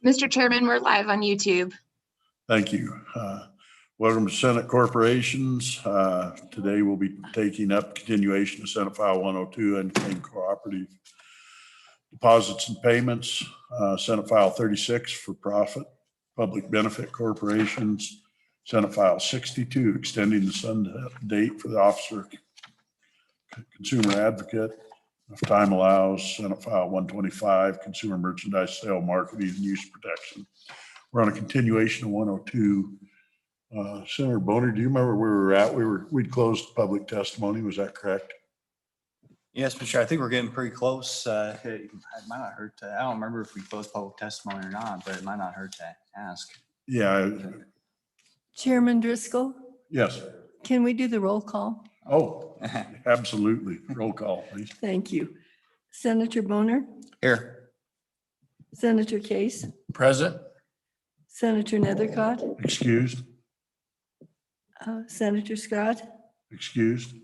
Mr. Chairman, we're live on YouTube. Thank you. Welcome to Senate Corporations. Today we'll be taking up continuation of Senate File 102 and cooperative deposits and payments. Senate File 36 for profit, public benefit corporations. Senate File 62 extending the sunset date for the officer consumer advocate if time allows. Senate File 125 consumer merchandise sale, marketing and use protection. We're on a continuation of 102. Senator Boner, do you remember where we were at? We'd closed public testimony. Was that correct? Yes, Mr. Chair, I think we're getting pretty close. It might not hurt to, I don't remember if we closed public testimony or not, but it might not hurt to ask. Yeah. Chairman Driscoll, Yes. can we do the roll call? Oh, absolutely. Roll call, please. Thank you. Senator Boner, Here. Senator Case, Present. Senator Nethercott, Excused. Senator Scott, Excused.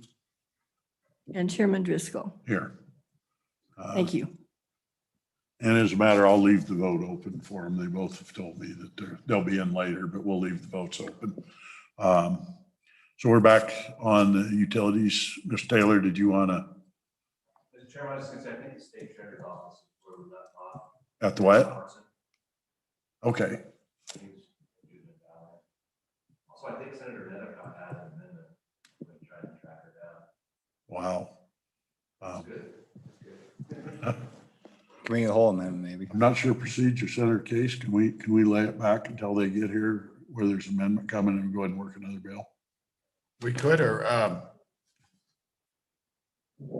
and Chairman Driscoll. Here. Thank you. And as a matter, I'll leave the vote open for them. They both have told me that they'll be in later, but we'll leave the votes open. So we're back on the utilities. Mr. Taylor, did you want to? Mr. Chairman, I was going to say, I think the state treasurer's office is where we left off. At the what? Okay. Also, I think Senator Nethercott had an amendment when he tried to track her down. Wow. Good. Bring a whole amendment, maybe. I'm not sure procedure, Senator Case. Can we lay it back until they get here where there's amendment coming and go ahead and work another bill? We could, or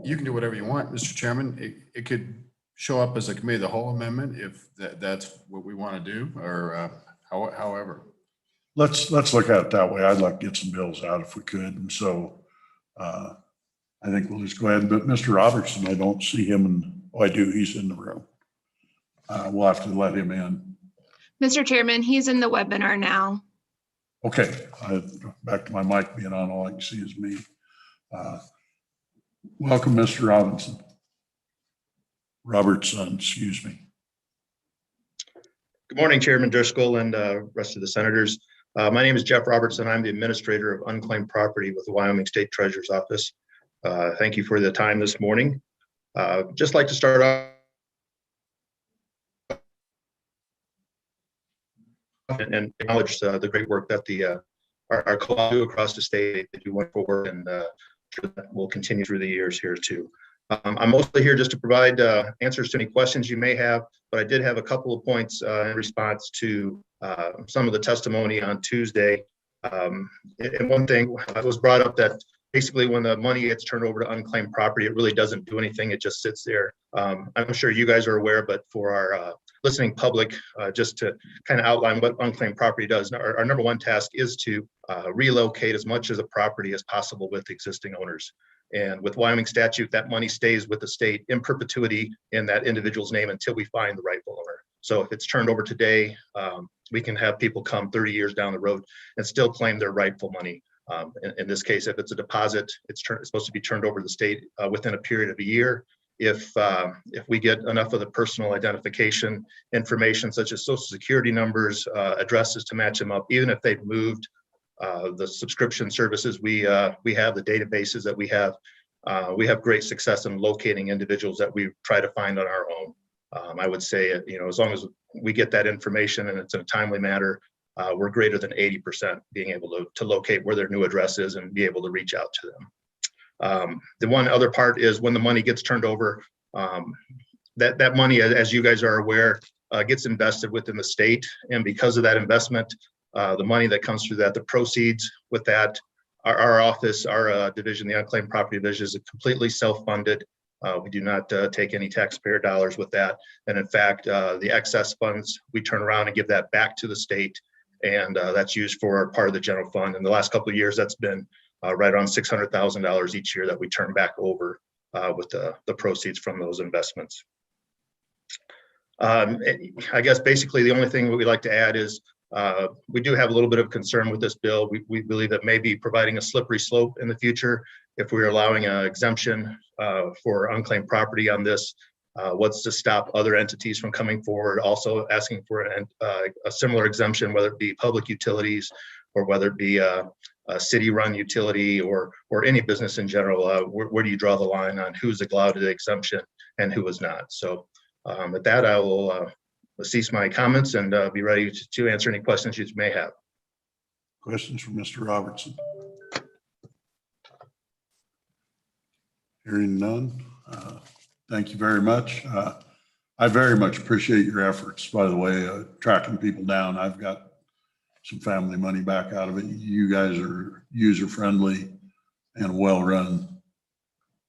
you can do whatever you want, Mr. Chairman. It could show up as a committee of the whole amendment if that's what we want to do, or however. Let's look at it that way. I'd like to get some bills out if we could. And so I think we'll just go ahead. But Mr. Robertson, I don't see him. And oh, I do. He's in the room. We'll have to let him in. Mr. Chairman, he's in the webinar now. Okay, back to my mic being on, all I can see is me. Welcome, Mr. Robertson, excuse me. Good morning, Chairman Driscoll and rest of the senators. My name is Jeff Robertson. I'm the administrator of unclaimed property with the Wyoming State Treasurer's Office. Thank you for the time this morning. Just like to start off and acknowledge the great work that our co-op do across the state. They do wonderful work, and that will continue through the years here too. I'm mostly here just to provide answers to any questions you may have, but I did have a couple of points in response to some of the testimony on Tuesday. And one thing was brought up that basically when the money gets turned over to unclaimed property, it really doesn't do anything. It just sits there. I'm sure you guys are aware, but for our listening public, just to kind of outline what unclaimed property does, our number one task is to relocate as much of the property as possible with existing owners. And with Wyoming statute, that money stays with the state in perpetuity in that individual's name until we find the rightful owner. So if it's turned over today, we can have people come 30 years down the road and still claim their rightful money. In this case, if it's a deposit, it's supposed to be turned over to the state within a period of a year. If we get enough of the personal identification information, such as social security numbers, addresses to match them up, even if they've moved, the subscription services we have, the databases that we have great success in locating individuals that we try to find on our own. I would say, as long as we get that information and it's in a timely manner, we're greater than 80% being able to locate where their new address is and be able to reach out to them. The one other part is when the money gets turned over, that money, as you guys are aware, gets invested within the state. And because of that investment, the money that comes through that, the proceeds with that, our office, our division, the unclaimed property division, is completely self-funded. We do not take any taxpayer dollars with that. And in fact, the excess funds, we turn around and give that back to the state. And that's used for part of the general fund. In the last couple of years, that's been right around $600,000 each year that we turn back over with the proceeds from those investments. I guess basically the only thing that we'd like to add is we do have a little bit of concern with this bill. We believe that may be providing a slippery slope in the future if we're allowing an exemption for unclaimed property on this. What's to stop other entities from coming forward, also asking for a similar exemption, whether it be public utilities or whether it be a city-run utility or any business in general. Where do you draw the line on who's allowed the exemption and who is not? So with that, I will cease my comments and be ready to answer any questions you may have. Questions for Mr. Robertson? Hearing none. Thank you very much. I very much appreciate your efforts, by the way, tracking people down. I've got some family money back out of it. You guys are user-friendly and a well-run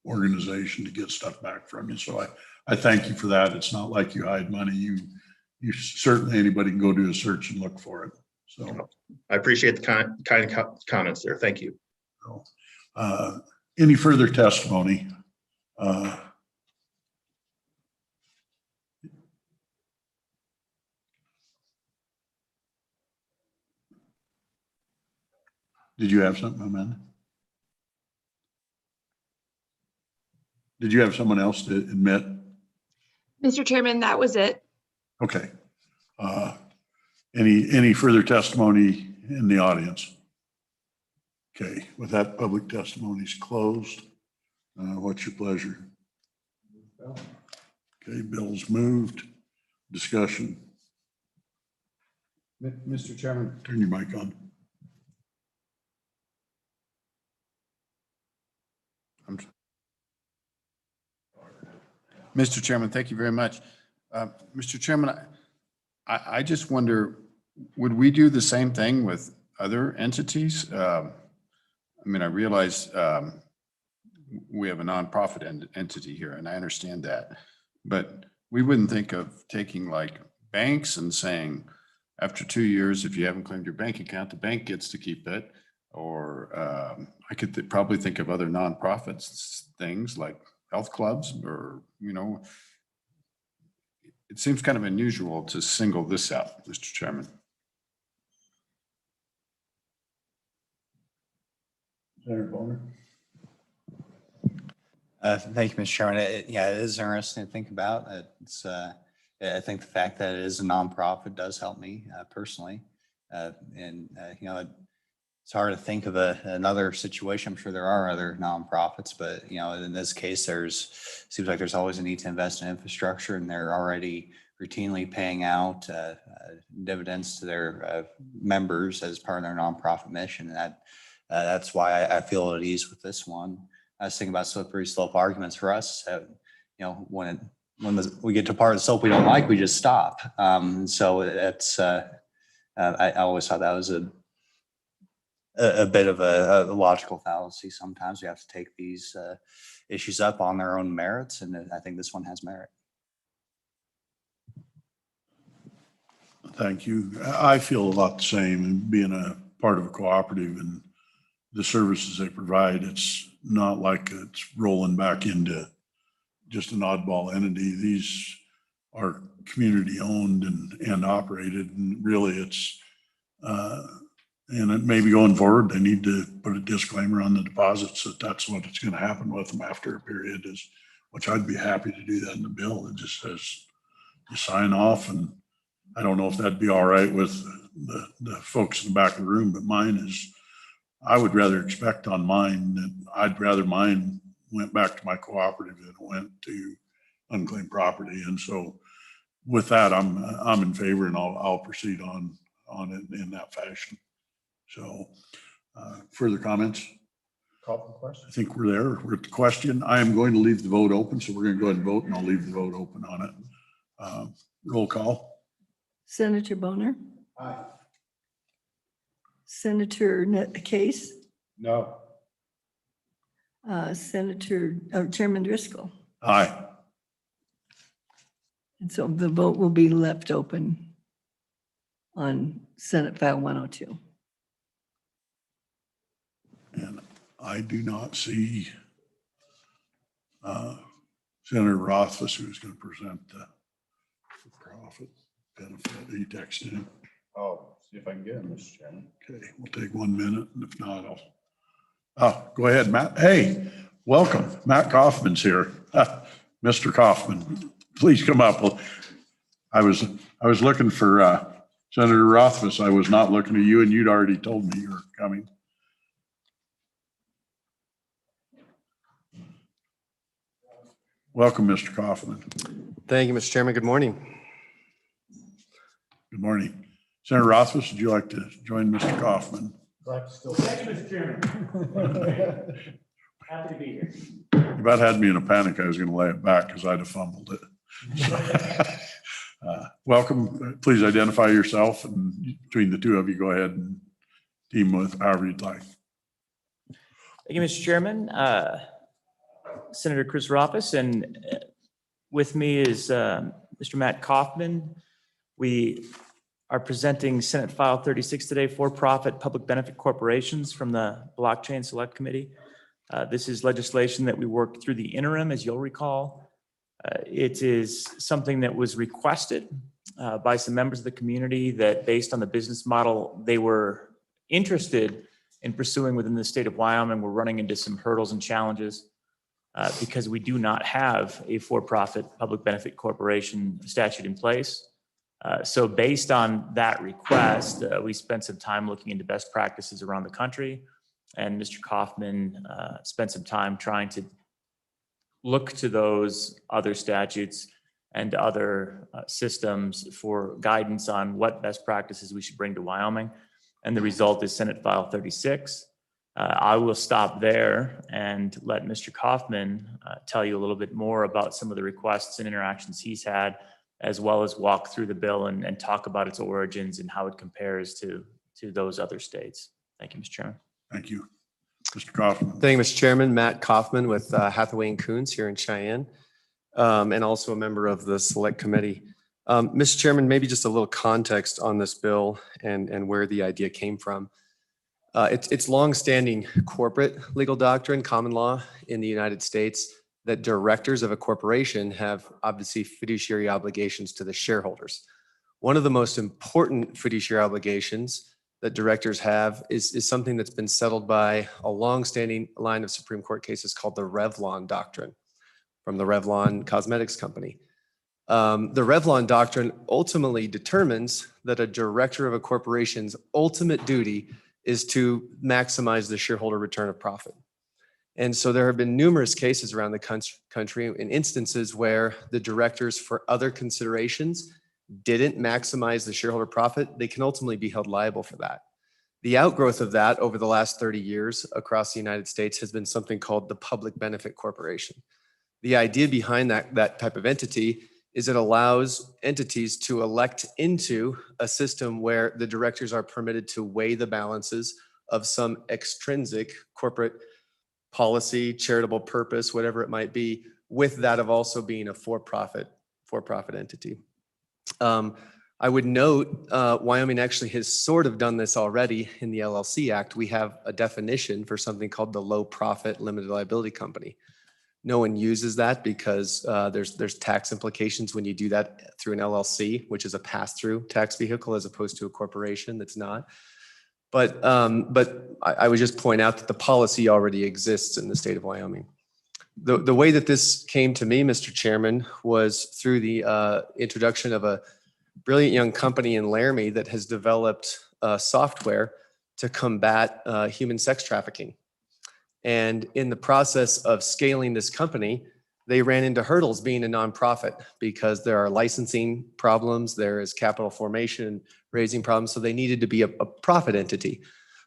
organization to get stuff back from you. So I thank you for that. It's not like you hide money. You certainly, anybody can go do a search and look for it. So I appreciate the kind comments there. Thank you. Any further testimony? Did you have something, Amanda? Did you have someone else to admit? Mr. Chairman, that was it. Okay. Any further testimony in the audience? Okay, with that, public testimony is closed. What's your pleasure? Okay, bill's moved. Discussion. Mr. Chairman, Turn your mic on. Mr. Chairman, thank you very much. Mr. Chairman, I just wonder, would we do the same thing with other entities? I mean, I realize we have a nonprofit entity here, and I understand that, but we wouldn't think of taking like banks and saying, after 2 years, if you haven't claimed your bank account, the bank gets to keep it. Or I could probably think of other nonprofits, things like health clubs, or, you know, it seems kind of unusual to single this out, Mr. Chairman. Senator Bonner. Thank you, Mr. Chairman. Yeah, it is interesting to think about. It's, I think the fact that it is a nonprofit does help me personally. You know, it's hard to think of another situation. I'm sure there are other nonprofits, but you know, in this case, seems like there's always a need to invest in infrastructure, and they're already routinely paying out dividends to their members as part of their nonprofit mission. And that's why I feel at ease with this one. I was thinking about slippery slope arguments for us. You know, when we get to part of the slope we don't like, we just stop. So it's I always thought that was a bit of a logical fallacy. Sometimes we have to take these issues up on their own merits, and I think this one has merit. Thank you. I feel a lot the same, and being a part of a cooperative and the services they provide, it's not like it's rolling back into just an oddball entity. These are community owned and operated, and really it's and it may be going forward, they need to put a disclaimer on the deposits that that's what it's going to happen with them after a period, is, which I'd be happy to do that in the bill. It just says you sign off, and I don't know if that'd be all right with the folks in the back of the room, but mine is, I would rather expect on mine that I'd rather mine went back to my cooperative than it went to unclaimed property. And so with that, I'm in favor, and I'll proceed on it in that fashion. So further comments? Call for question. I think we're there. We're at the question. I am going to leave the vote open. So we're going to go ahead and vote, and I'll leave the vote open on it. Roll call. Senator Bonner, Aye. Senator Case, No. Chairman Driscoll. Aye. And so the vote will be left open on Senate File 102. And I do not see Senator Rothfuss, who's going to present the profit benefit. Are you texting him? Oh, see if I can get him, Mr. Chairman. Okay, we'll take 1 minute, and if not, go ahead, Matt. Hey, welcome. Matt Kaufman's here. Mr. Kaufman. please come up. I was looking for Senator Rothfuss. I was not looking at you, and you'd already told me you were coming. Welcome, Mr. Kaufman. Thank you, Mr. Chairman. Good morning. Good morning. Senator Rothfuss, would you like to join Mr. Kaufman? Thank you, Mr. Chairman. Happy to be here. You about had me in a panic. I was going to lay it back because I'd have fumbled it. Welcome. Please identify yourself, and between the two of you, go ahead and team with however you'd like. Thank you, Mr. Chairman. Senator Chris Rothfuss, and with me is Mr. Matt Kaufman. We are presenting Senate File 36 today, for-profit public benefit corporations from the Blockchain Select Committee. This is legislation that we worked through the interim, as you'll recall. It is something that was requested by some members of the community that, based on the business model they were interested in pursuing within the state of Wyoming, we're running into some hurdles and challenges because we do not have a for-profit public benefit corporation statute in place. So based on that request, we spent some time looking into best practices around the country, and Mr. Kaufman spent some time trying to look to those other statutes and other systems for guidance on what best practices we should bring to Wyoming. And the result is Senate File 36. I will stop there and let Mr. Kaufman tell you a little bit more about some of the requests and interactions he's had, as well as walk through the bill and talk about its origins and how it compares to those other states. Thank you, Mr. Chairman. Thank you. Mr. Kaufman. Thank you, Mr. Chairman. Matt Kaufman with Hathaway and Coons here in Cheyenne, and also a member of the Select Committee. Mr. Chairman, maybe just a little context on this bill and where the idea came from. It's longstanding corporate legal doctrine, common law in the United States, that directors of a corporation have obviously fiduciary obligations to the shareholders. One of the most important fiduciary obligations that directors have is something that's been settled by a longstanding line of Supreme Court cases called the Revlon Doctrine from the Revlon Cosmetics Company. The Revlon Doctrine ultimately determines that a director of a corporation's ultimate duty is to maximize the shareholder return of profit. And so there have been numerous cases around the country in instances where the directors, for other considerations, didn't maximize the shareholder profit. They can ultimately be held liable for that. The outgrowth of that over the last 30 years across the United States has been something called the public benefit corporation. The idea behind that type of entity is it allows entities to elect into a system where the directors are permitted to weigh the balances of some extrinsic corporate policy, charitable purpose, whatever it might be, with that of also being a for-profit entity. I would note Wyoming actually has sort of done this already in the LLC Act. We have a definition for something called the low profit limited liability company. No one uses that because there's tax implications when you do that through an LLC, which is a pass-through tax vehicle as opposed to a corporation that's not. But I would just point out that the policy already exists in the state of Wyoming. The way that this came to me, Mr. Chairman, was through the introduction of a brilliant young company in Laramie that has developed software to combat human sex trafficking. And in the process of scaling this company, they ran into hurdles being a nonprofit because there are licensing problems, there is capital formation, raising problems, so they needed to be a profit entity.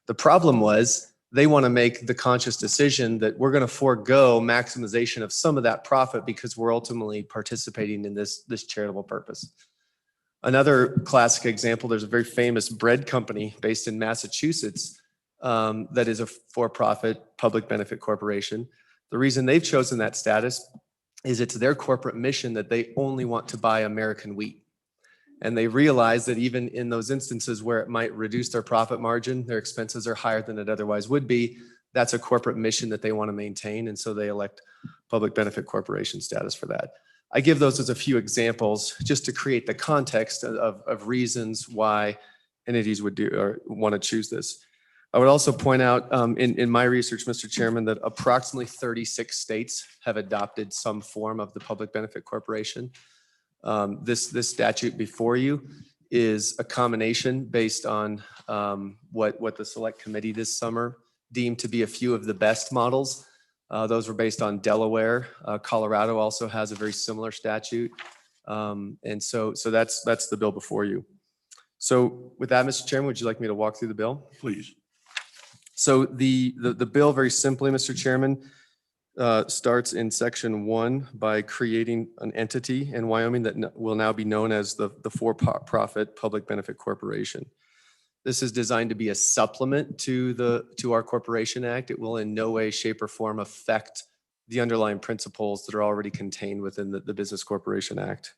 The problem was they want to make the conscious decision that we're going to forego maximization of some of that profit because we're ultimately participating in this charitable purpose. Another classic example, there's a very famous bread company based in Massachusetts that is a for-profit public benefit corporation. The reason they've chosen that status is it's their corporate mission that they only want to buy American wheat. And they realize that even in those instances where it might reduce their profit margin, their expenses are higher than it otherwise would be. That's a corporate mission that they want to maintain. And so they elect public benefit corporation status for that. I give those as a few examples just to create the context of reasons why entities would do or want to choose this. I would also point out in my research, Mr. Chairman, that approximately 36 states have adopted some form of the public benefit corporation. This statute before you is a combination based on what the select committee this summer deemed to be a few of the best models. Those were based on Delaware. Colorado also has a very similar statute. And so that's the bill before you. So with that, Mr. Chairman, would you like me to walk through the bill? Please. So the bill, very simply, Mr. Chairman, starts in section 1 by creating an entity in Wyoming that will now be known as the for-profit public benefit corporation. This is designed to be a supplement to our Corporation Act. It will in no way, shape, or form affect the underlying principles that are already contained within the Business Corporation Act.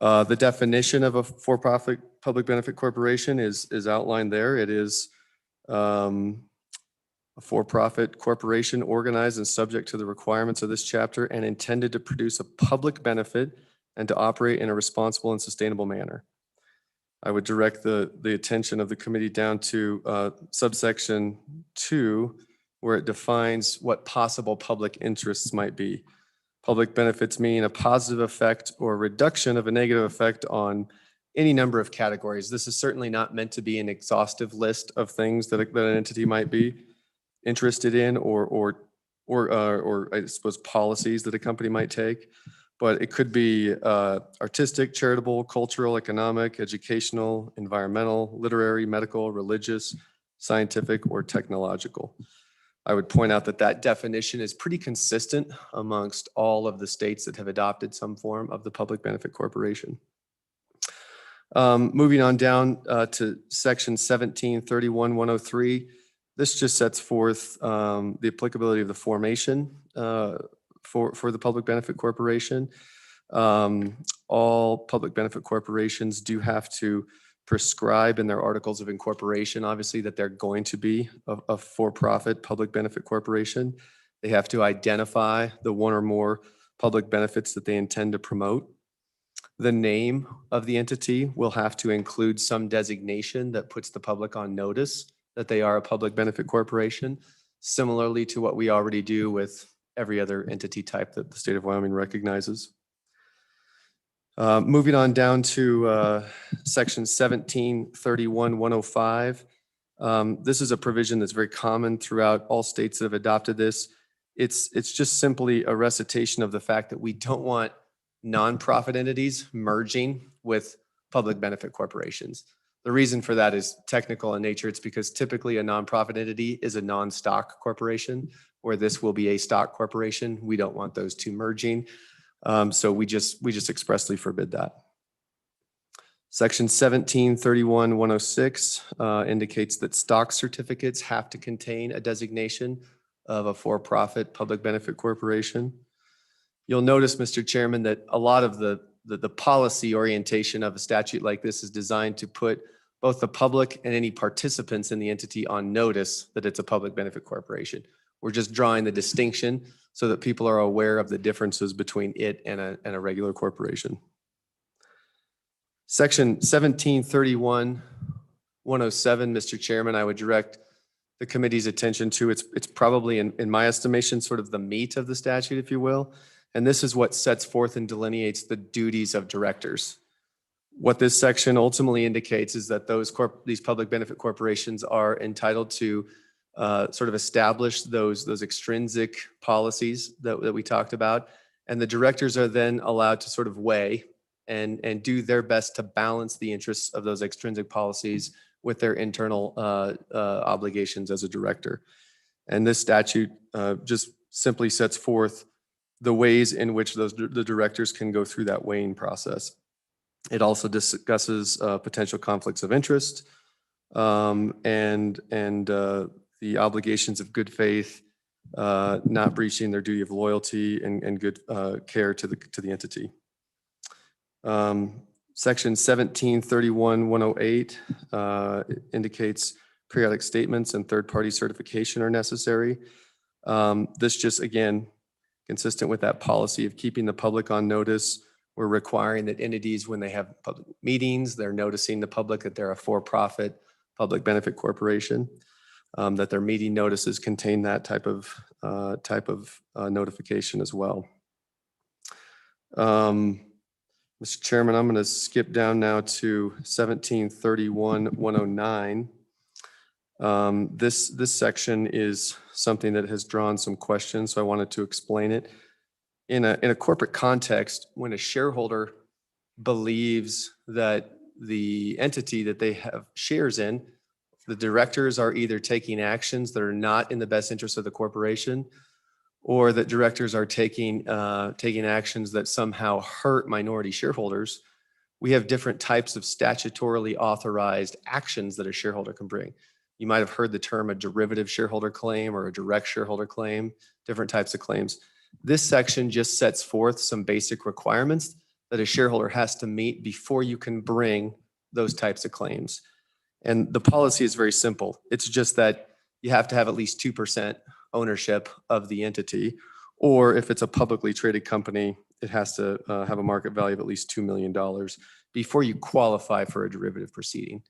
The definition of a for-profit public benefit corporation is outlined there. It is a for-profit corporation organized and subject to the requirements of this chapter and intended to produce a public benefit and to operate in a responsible and sustainable manner. I would direct the attention of the committee down to subsection 2, where it defines what possible public interests might be. Public benefits mean a positive effect or reduction of a negative effect on any number of categories. This is certainly not meant to be an exhaustive list of things that an entity might be interested in or I suppose policies that a company might take. But it could be artistic, charitable, cultural, economic, educational, environmental, literary, medical, religious, scientific, or technological. I would point out that definition is pretty consistent amongst all of the states that have adopted some form of the public benefit corporation. Moving on down to section 1731-103, this just sets forth the applicability of the formation for the public benefit corporation. All public benefit corporations do have to prescribe in their articles of incorporation, obviously, that they're going to be a for-profit public benefit corporation. They have to identify the one or more public benefits that they intend to promote. The name of the entity will have to include some designation that puts the public on notice that they are a public benefit corporation, similarly to what we already do with every other entity type that the state of Wyoming recognizes. Moving on down to section 1731-105. This is a provision that's very common throughout all states that have adopted this. It's just simply a recitation of the fact that we don't want nonprofit entities merging with public benefit corporations. The reason for that is technical in nature. It's because typically a nonprofit entity is a non-stock corporation, where this will be a stock corporation. We don't want those two merging. So we just expressly forbid that. Section 1731-106 indicates that stock certificates have to contain a designation of a for-profit public benefit corporation. You'll notice, Mr. Chairman, that a lot of the policy orientation of a statute like this is designed to put both the public and any participants in the entity on notice that it's a public benefit corporation. We're just drawing the distinction so that people are aware of the differences between it and a regular corporation. Section 1731-107, Mr. Chairman, I would direct the committee's attention to. It's probably, in my estimation, sort of the meat of the statute, if you will. And this is what sets forth and delineates the duties of directors. What this section ultimately indicates is that these public benefit corporations are entitled to sort of establish those extrinsic policies that we talked about. And the directors are then allowed to sort of weigh and do their best to balance the interests of those extrinsic policies with their internal obligations as a director. And this statute just simply sets forth the ways in which the directors can go through that weighing process. It also discusses potential conflicts of interest and the obligations of good faith, not breaching their duty of loyalty and good care to the entity. Section 1731-108 indicates periodic statements and third-party certification are necessary. This just, again, consistent with that policy of keeping the public on notice. We're requiring that entities, when they have public meetings, they're noticing the public that they're a for-profit public benefit corporation, that their meeting notices contain that type of notification as well. Mr. Chairman, I'm going to skip down now to 1731-109. This section is something that has drawn some questions, so I wanted to explain it. In a corporate context, when a shareholder believes that the entity that they have shares in, the directors are either taking actions that are not in the best interest of the corporation, or that directors are taking actions that somehow hurt minority shareholders, we have different types of statutorily authorized actions that a shareholder can bring. You might have heard the term a derivative shareholder claim or a direct shareholder claim, different types of claims. This section just sets forth some basic requirements that a shareholder has to meet before you can bring those types of claims. And the policy is very simple. It's just that you have to have at least 2% ownership of the entity, or if it's a publicly traded company, it has to have a market value of at least $2 million before you qualify for a derivative proceeding.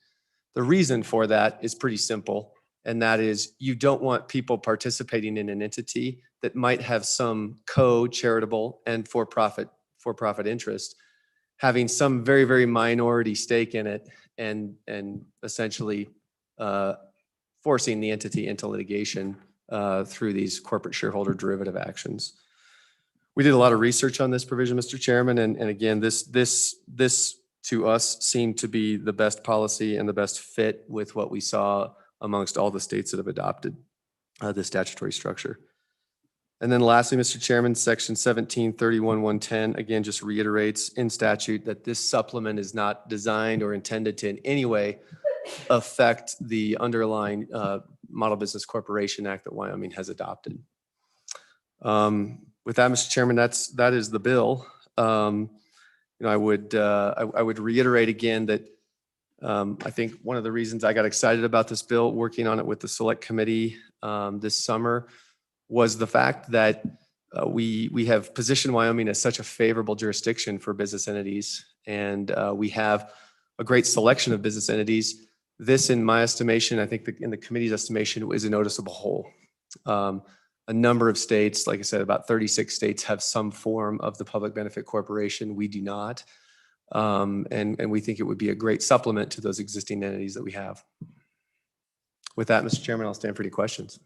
The reason for that is pretty simple, and that is you don't want people participating in an entity that might have some co-charitable and for-profit interest, having some very, very minority stake in it and essentially forcing the entity into litigation through these corporate shareholder derivative actions. We did a lot of research on this provision, Mr. Chairman, and again, this to us seemed to be the best policy and the best fit with what we saw amongst all the states that have adopted the statutory structure. And then lastly, Mr. Chairman, section 1731-110, again, just reiterates in statute that this supplement is not designed or intended to in any way affect the underlying Model Business Corporation Act that Wyoming has adopted. With that, Mr. Chairman, that is the bill. I would reiterate again that I think one of the reasons I got excited about this bill, working on it with the Select Committee this summer, was the fact that we have positioned Wyoming as such a favorable jurisdiction for business entities, and we have a great selection of business entities. This, in my estimation, I think in the committee's estimation, is a noticeable whole. A number of states, like I said, about 36 states have some form of the public benefit corporation. We do not. And we think it would be a great supplement to those existing entities that we have. With that, Mr. Chairman, I'll stand for any questions.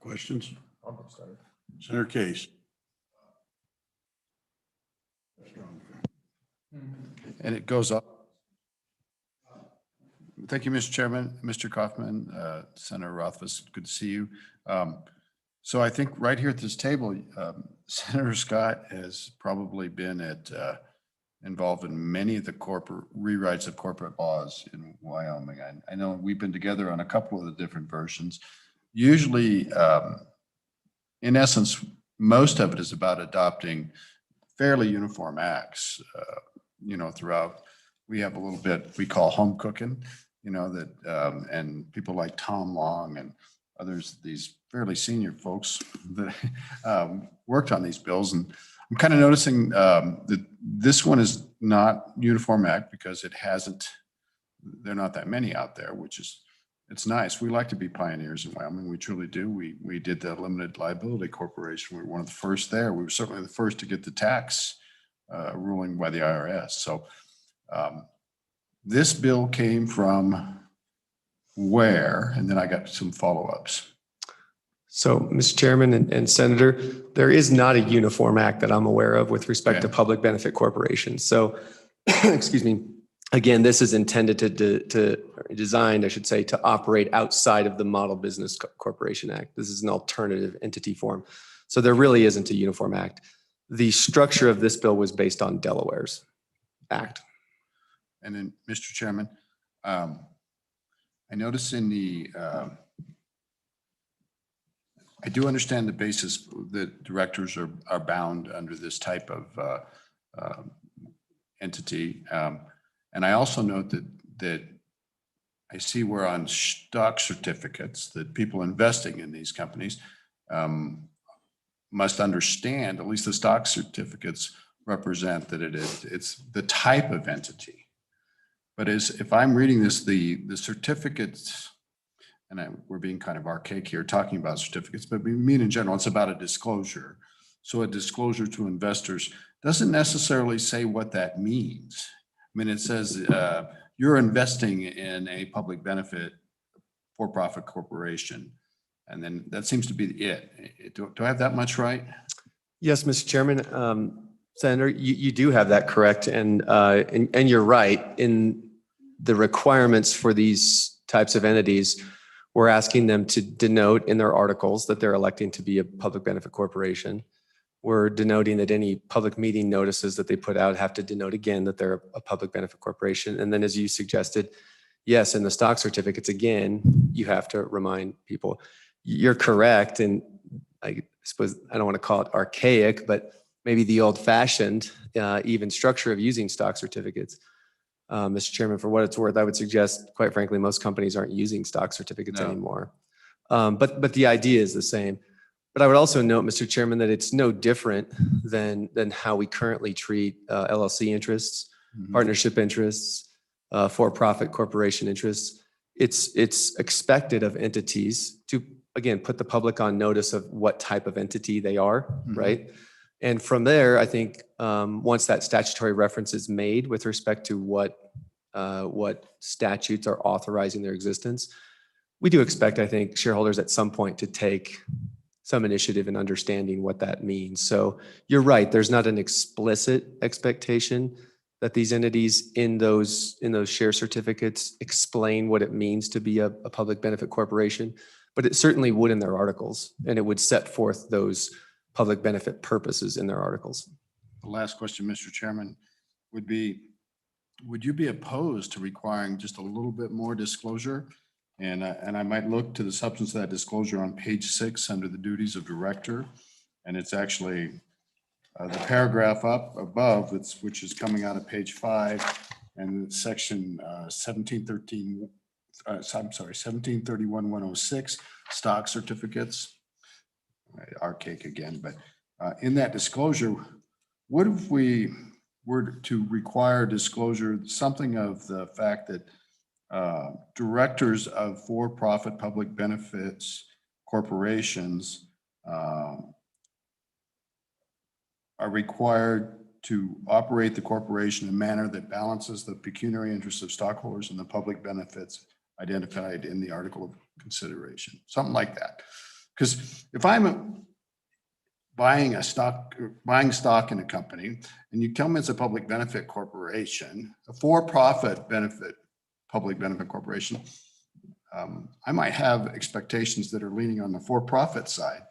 Questions? Senator Case. And it goes up. Thank you, Mr. Chairman, Mr. Kaufman, Senator Rothfuss, good to see you. So I think right here at this table, Senator Scott has probably been involved in many of the corporate rewrites of corporate laws in Wyoming. I know we've been together on a couple of the different versions. Usually, in essence, most of it is about adopting fairly uniform acts, throughout. We have a little bit we call home cooking, that and people like Tom Long and others, these fairly senior folks that worked on these bills. And I'm kind of noticing that this one is not Uniform Act because there are not that many out there, it's nice. We like to be pioneers in Wyoming. We truly do. We did the limited liability corporation. We were one of the first there. We were certainly the first to get the tax ruling by the IRS. So this bill came from where? And then I got some follow-ups. So, Mr. Chairman and Senator, there is not a uniform act that I'm aware of with respect to public benefit corporations. So, excuse me, again, this is intended designed, I should say, to operate outside of the Model Business Corporation Act. This is an alternative entity form. So there really isn't a uniform act. The structure of this bill was based on Delaware's act. And then, Mr. Chairman, I notice in I do understand the basis that directors are bound under this type of entity. And I also note that I see where on stock certificates that people investing in these companies must understand, at least the stock certificates represent that it's the type of entity. But if I'm reading this, the certificates, and we're being kind of archaic here talking about certificates, but we mean in general, it's about a disclosure So a disclosure to investors doesn't necessarily say what that means. I mean, it says you're investing in a public benefit for-profit corporation. And then that seems to be it. Do I have that much right? Yes, Mr. Chairman. Senator, you do have that correct. And you're right. In the requirements for these types of entities, we're asking them to denote in their articles that they're electing to be a public benefit corporation. We're denoting that any public meeting notices that they put out have to denote again that they're a public benefit corporation. And then as you suggested, yes, in the stock certificates, again, you have to remind people. You're correct. And I suppose I don't want to call it archaic, but maybe the old fashioned even structure of using stock certificates. Mr. Chairman, for what it's worth, I would suggest, quite frankly, most companies aren't using stock certificates anymore. But the idea is the same. But I would also note, Mr. Chairman, that it's no different than how we currently treat LLC interests, partnership interests, for-profit corporation interests. It's expected of entities to, again, put the public on notice of what type of entity they are, right? And from there, I think once that statutory reference is made with respect to what statutes are authorizing their existence, we do expect, I think, shareholders at some point to take some initiative in understanding what that means. So you're right, there's not an explicit expectation that these entities in those share certificates explain what it means to be a public benefit corporation, but it certainly would in their articles, and it would set forth those public benefit purposes in their articles. The last question, Mr. Chairman, would be, would you be opposed to requiring just a little bit more disclosure? And I might look to the substance of that disclosure on page 6 under the duties of director. And it's actually the paragraph up above, which is coming out of page 5 and section 1713, 1731-106, stock certificates. Archaic again, but in that disclosure, what if we were to require disclosure, something of the fact that directors of for-profit public benefits corporations are required to operate the corporation in a manner that balances the pecuniary interests of stockholders and the public benefits identified in the article of consideration, something like that. Because if I'm buying stock in a company and you tell me it's a public benefit corporation, a for-profit public benefit corporation, I might have expectations that are leaning on the for-profit side.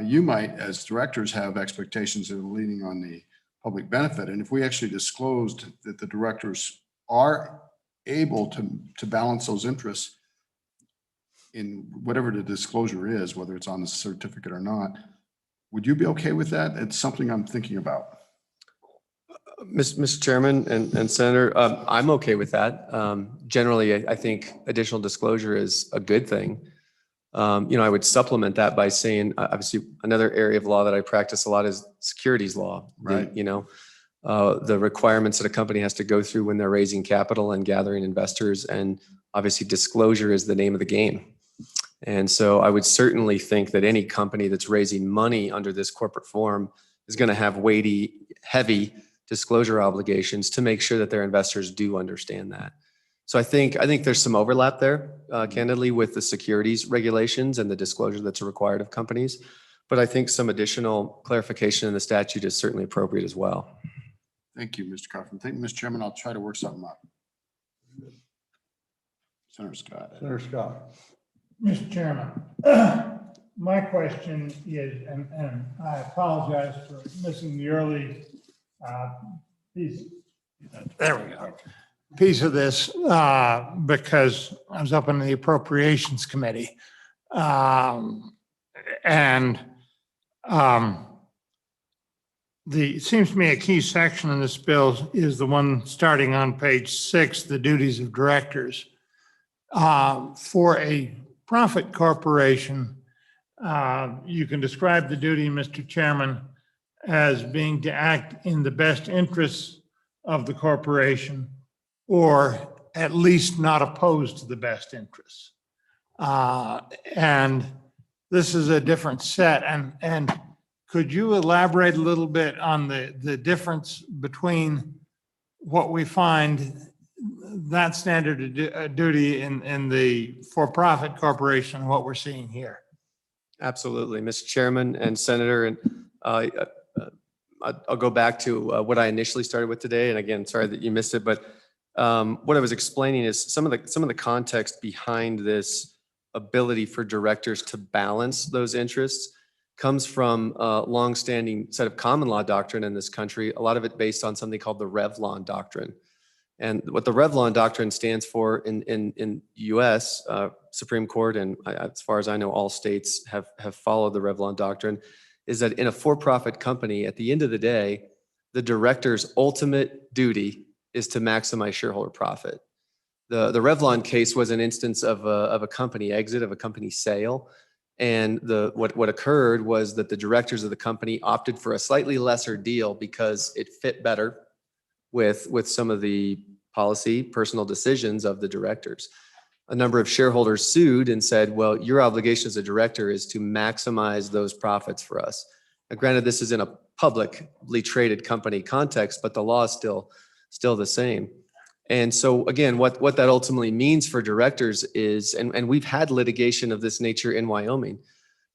You might, as directors, have expectations that are leaning on the public benefit. And if we actually disclosed that the directors are able to balance those interests in whatever the disclosure is, whether it's on the certificate or not, would you be okay with that? It's something I'm thinking about. Mr. Chairman and Senator, I'm okay with that. Generally, I think additional disclosure is a good thing. I would supplement that by saying, obviously, another area of law that I practice a lot is securities law. Right. The requirements that a company has to go through when they're raising capital and gathering investors, and obviously disclosure is the name of the game. And so I would certainly think that any company that's raising money under this corporate form is going to have weighty, heavy disclosure obligations to make sure that their investors do understand that. So I think there's some overlap there, candidly, with the securities regulations and the disclosure that's required of companies. But I think some additional clarification in the statute is certainly appropriate as well. Thank you, Mr. Kaufman. Thank you, Mr. Chairman. I'll try to work something up. Senator Scott. Senator Scott. Mr. Chairman, my question is, and I apologize for missing the early piece. There we go. Piece of this because I was up in the Appropriations Committee. It seems to me a key section in this bill is the one starting on page 6, the duties of directors. For a profit corporation, you can describe the duty, Mr. Chairman, as being to act in the best interests of the corporation, or at least not opposed to the best interests. And this is a different set. And Could you elaborate a little bit on the difference between what we find that standard of duty in the for-profit corporation and what we're seeing here? Absolutely, Mr. Chairman and Senator, and I'll go back to what I initially started with today. And again, sorry that you missed it, but what I was explaining is some of the context behind this ability for directors to balance those interests comes from a longstanding set of common law doctrine in this country, a lot of it based on something called the Revlon doctrine. And what the Revlon doctrine stands for in US Supreme Court, and as far as I know, all states have followed the Revlon doctrine, is that in a for-profit company, at the end of the day, the director's ultimate duty is to maximize shareholder profit. The Revlon case was an instance of a company exit, of a company sale. And what occurred was that the directors of the company opted for a slightly lesser deal because it fit better with some of the policy, personal decisions of the directors. A number of shareholders sued and said, well, your obligation as a director is to maximize those profits for us. Now, granted, this is in a publicly traded company context, but the law is still the same. And so again, what that ultimately means for directors is, and we've had litigation of this nature in Wyoming,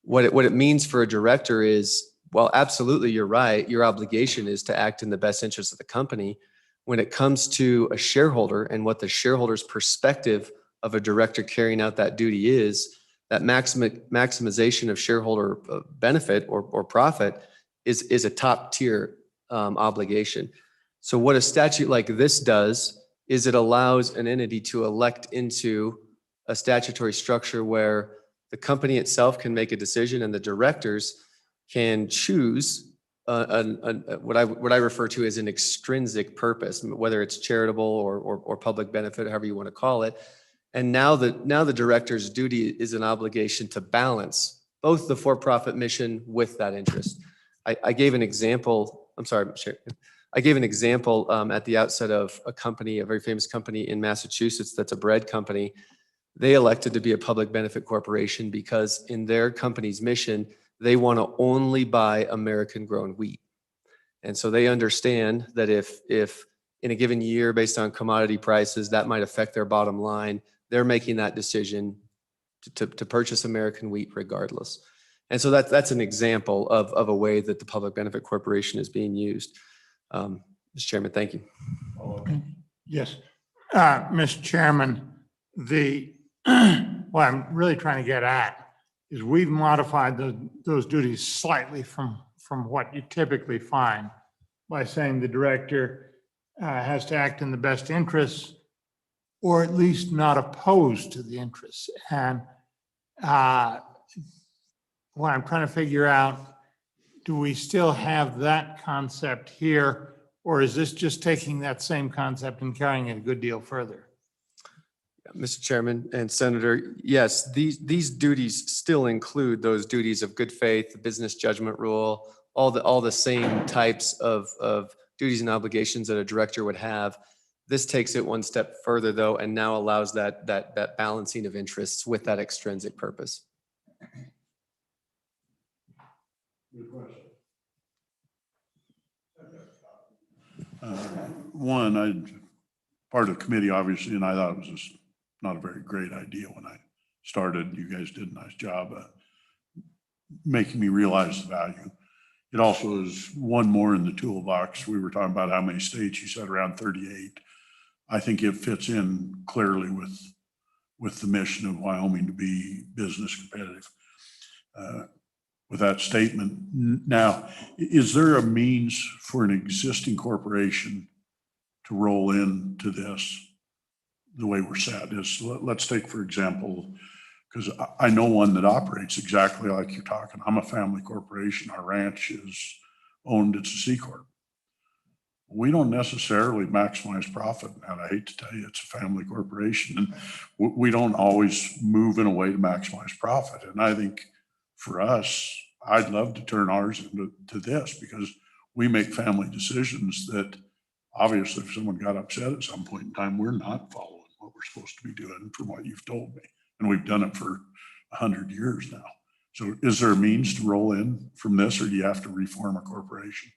what it means for a director is, well, absolutely, you're right. Your obligation is to act in the best interest of the company. When it comes to a shareholder and what the shareholder's perspective of a director carrying out that duty is, that maximization of shareholder benefit or profit is a top tier obligation. So what a statute like this does is it allows an entity to elect into a statutory structure where the company itself can make a decision and the directors can choose what I refer to as an extrinsic purpose, whether it's charitable or public benefit, however you want to call it. And now the director's duty is an obligation to balance both the for-profit mission with that interest. I gave an example. I'm sorry, I gave an example at the outset of a company, a very famous company in Massachusetts that's a bread company. They elected to be a public benefit corporation because in their company's mission, they want to only buy American grown wheat. And so they understand that if in a given year, based on commodity prices, that might affect their bottom line, they're making that decision to purchase American wheat regardless. And so that's an example of a way that the public benefit corporation is being used. Mr. Chairman, thank you. Yes. Mr. Chairman, what I'm really trying to get at is we've modified those duties slightly from what you typically find by saying the director has to act in the best interests or at least not opposed to the interests. And what I'm trying to figure out, do we still have that concept here, or is this just taking that same concept and carrying it a good deal further? Mr. Chairman and Senator, yes, these duties still include those duties of good faith, the business judgment rule, all the same types of duties and obligations that a director would have. This takes it one step further, though, and now allows that balancing of interests with that extrinsic purpose. Good question. One, part of the committee, obviously, and I thought it was just not a very great idea when I started. You guys did a nice job making me realize the value. It also is one more in the toolbox. We were talking about how many states, you said around 38. I think it fits in clearly with the mission of Wyoming to be business competitive. With that statement, now, is there a means for an existing corporation to roll into this the way we're set? Let's take, for example, because I know one that operates exactly like you're talking. I'm a family corporation. Our ranch is owned. It's a C Corp. We don't necessarily maximize profit. And I hate to tell you, it's a family corporation. And we don't always move in a way to maximize profit. And I think for us, I'd love to turn ours into this because we make family decisions that obviously if someone got upset at some point in time, we're not following what we're supposed to be doing from what you've told me. And we've done it for 100 years now. So is there a means to roll in from this, or do you have to reform a corporation?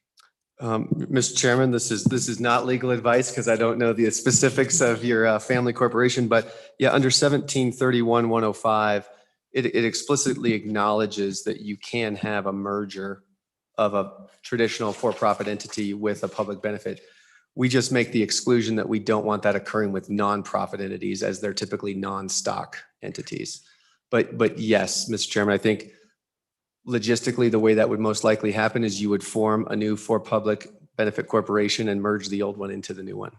Mr. Chairman, this is not legal advice because I don't know the specifics of your family corporation, but yeah, under 1731-105, it explicitly acknowledges that you can have a merger of a traditional for-profit entity with a public benefit. We just make the exclusion that we don't want that occurring with nonprofit entities, as they're typically non-stock entities. But yes, Mr. Chairman, I think logistically, the way that would most likely happen is you would form a new for-public benefit corporation and merge the old one into the new one.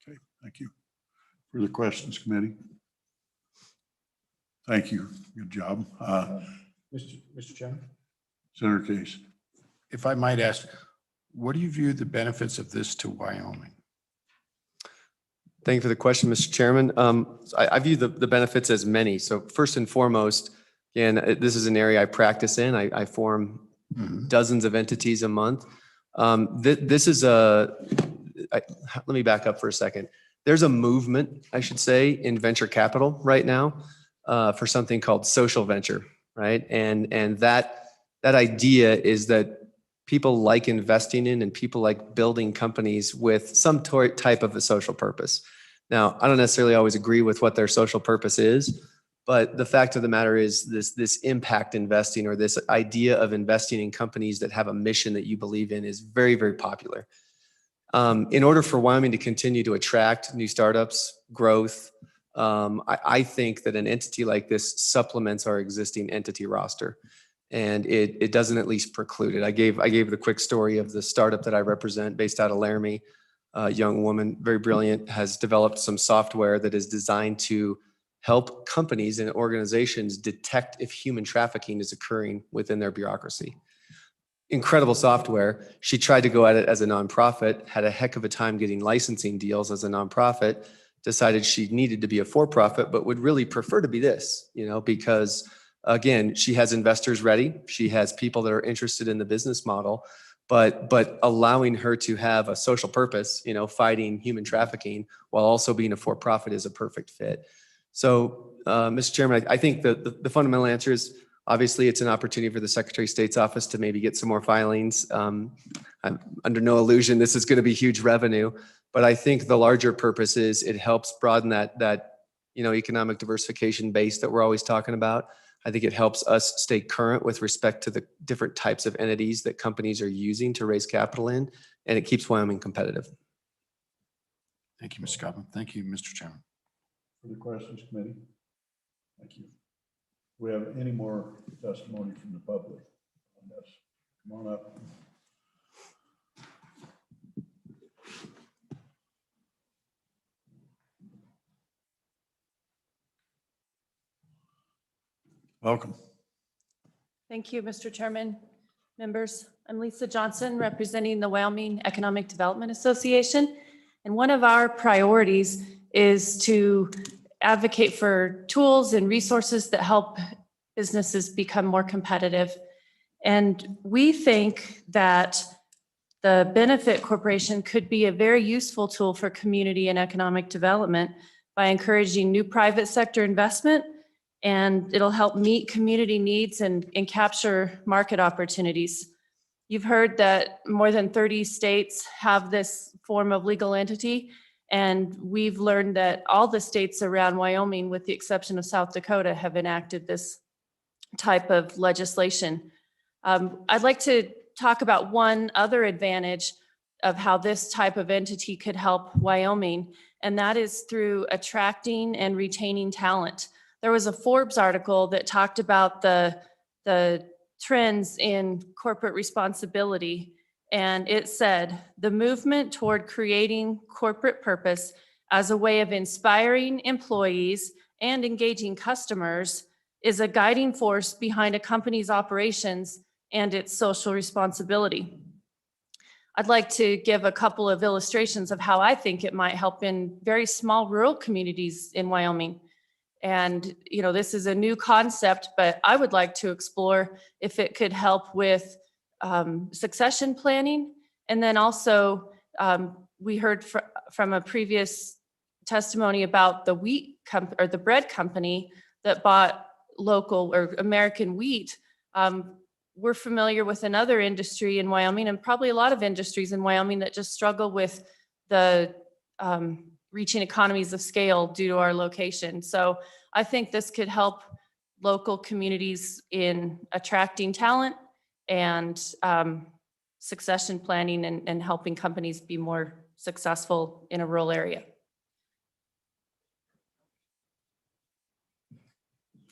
Okay, thank you. Further questions, committee? Thank you. Good job. Mr. Chairman? Senator Case. If I might ask, what do you view the benefits of this to Wyoming? Thank you for the question, Mr. Chairman. I view the benefits as many. So first and foremost, again, this is an area I practice in. I form dozens of entities a month. This is let me back up for a second. There's a movement, I should say, in venture capital right now for something called social venture, right? And that idea is that people like investing in and people like building companies with some type of a social purpose. Now, I don't necessarily always agree with what their social purpose is, but the fact of the matter is this impact investing, or this idea of investing in companies that have a mission that you believe in, is very, very popular. In order for Wyoming to continue to attract new startups, growth, I think that an entity like this supplements our existing entity roster, and it doesn't at least preclude it. I gave the quick story of the startup that I represent based out of Laramie. A young woman, very brilliant, has developed some software that is designed to help companies and organizations detect if human trafficking is occurring within their bureaucracy. Incredible software. She tried to go at it as a nonprofit, had a heck of a time getting licensing deals as a nonprofit, decided she needed to be a for-profit, but would really prefer to be this, because again, she has investors ready. She has people that are interested in the business model, but allowing her to have a social purpose, fighting human trafficking while also being a for-profit is a perfect fit. So, Mr. Chairman, I think the fundamental answer is, obviously, it's an opportunity for the Secretary of State's office to maybe get some more filings. I'm under no illusion this is going to be huge revenue, but I think the larger purpose is it helps broaden that economic diversification base that we're always talking about. I think it helps us stay current with respect to the different types of entities that companies are using to raise capital in, and it keeps Wyoming competitive. Thank you, Mr. Coppin. Thank you, Mr. Chairman. Further questions, committee? Thank you. Do we have any more testimony from the public on this? Come on up. Welcome. Thank you, Mr. Chairman, members. I'm Lisa Johnson, representing the Wyoming Economic Development Association. And one of our priorities is to advocate for tools and resources that help businesses become more competitive. And we think that the benefit corporation could be a very useful tool for community and economic development by encouraging new private sector investment, and it'll help meet community needs and capture market opportunities. You've heard that more than 30 states have this form of legal entity, and we've learned that all the states around Wyoming, with the exception of South Dakota, have enacted this type of legislation. I'd like to talk about one other advantage of how this type of entity could help Wyoming, and that is through attracting and retaining talent. There was a Forbes article that talked about the trends in corporate responsibility, and it said, the movement toward creating corporate purpose as a way of inspiring employees and engaging customers is a guiding force behind a company's operations and its social responsibility. I'd like to give a couple of illustrations of how I think it might help in very small rural communities in Wyoming. And, this is a new concept, but I would like to explore if it could help with succession planning. And then also, we heard from a previous testimony about the the bread company that bought local or American wheat, we're familiar with another industry in Wyoming, and probably a lot of industries in Wyoming that just struggle with the reaching economies of scale due to our location. So I think this could help local communities in attracting talent and succession planning and helping companies be more successful in a rural area.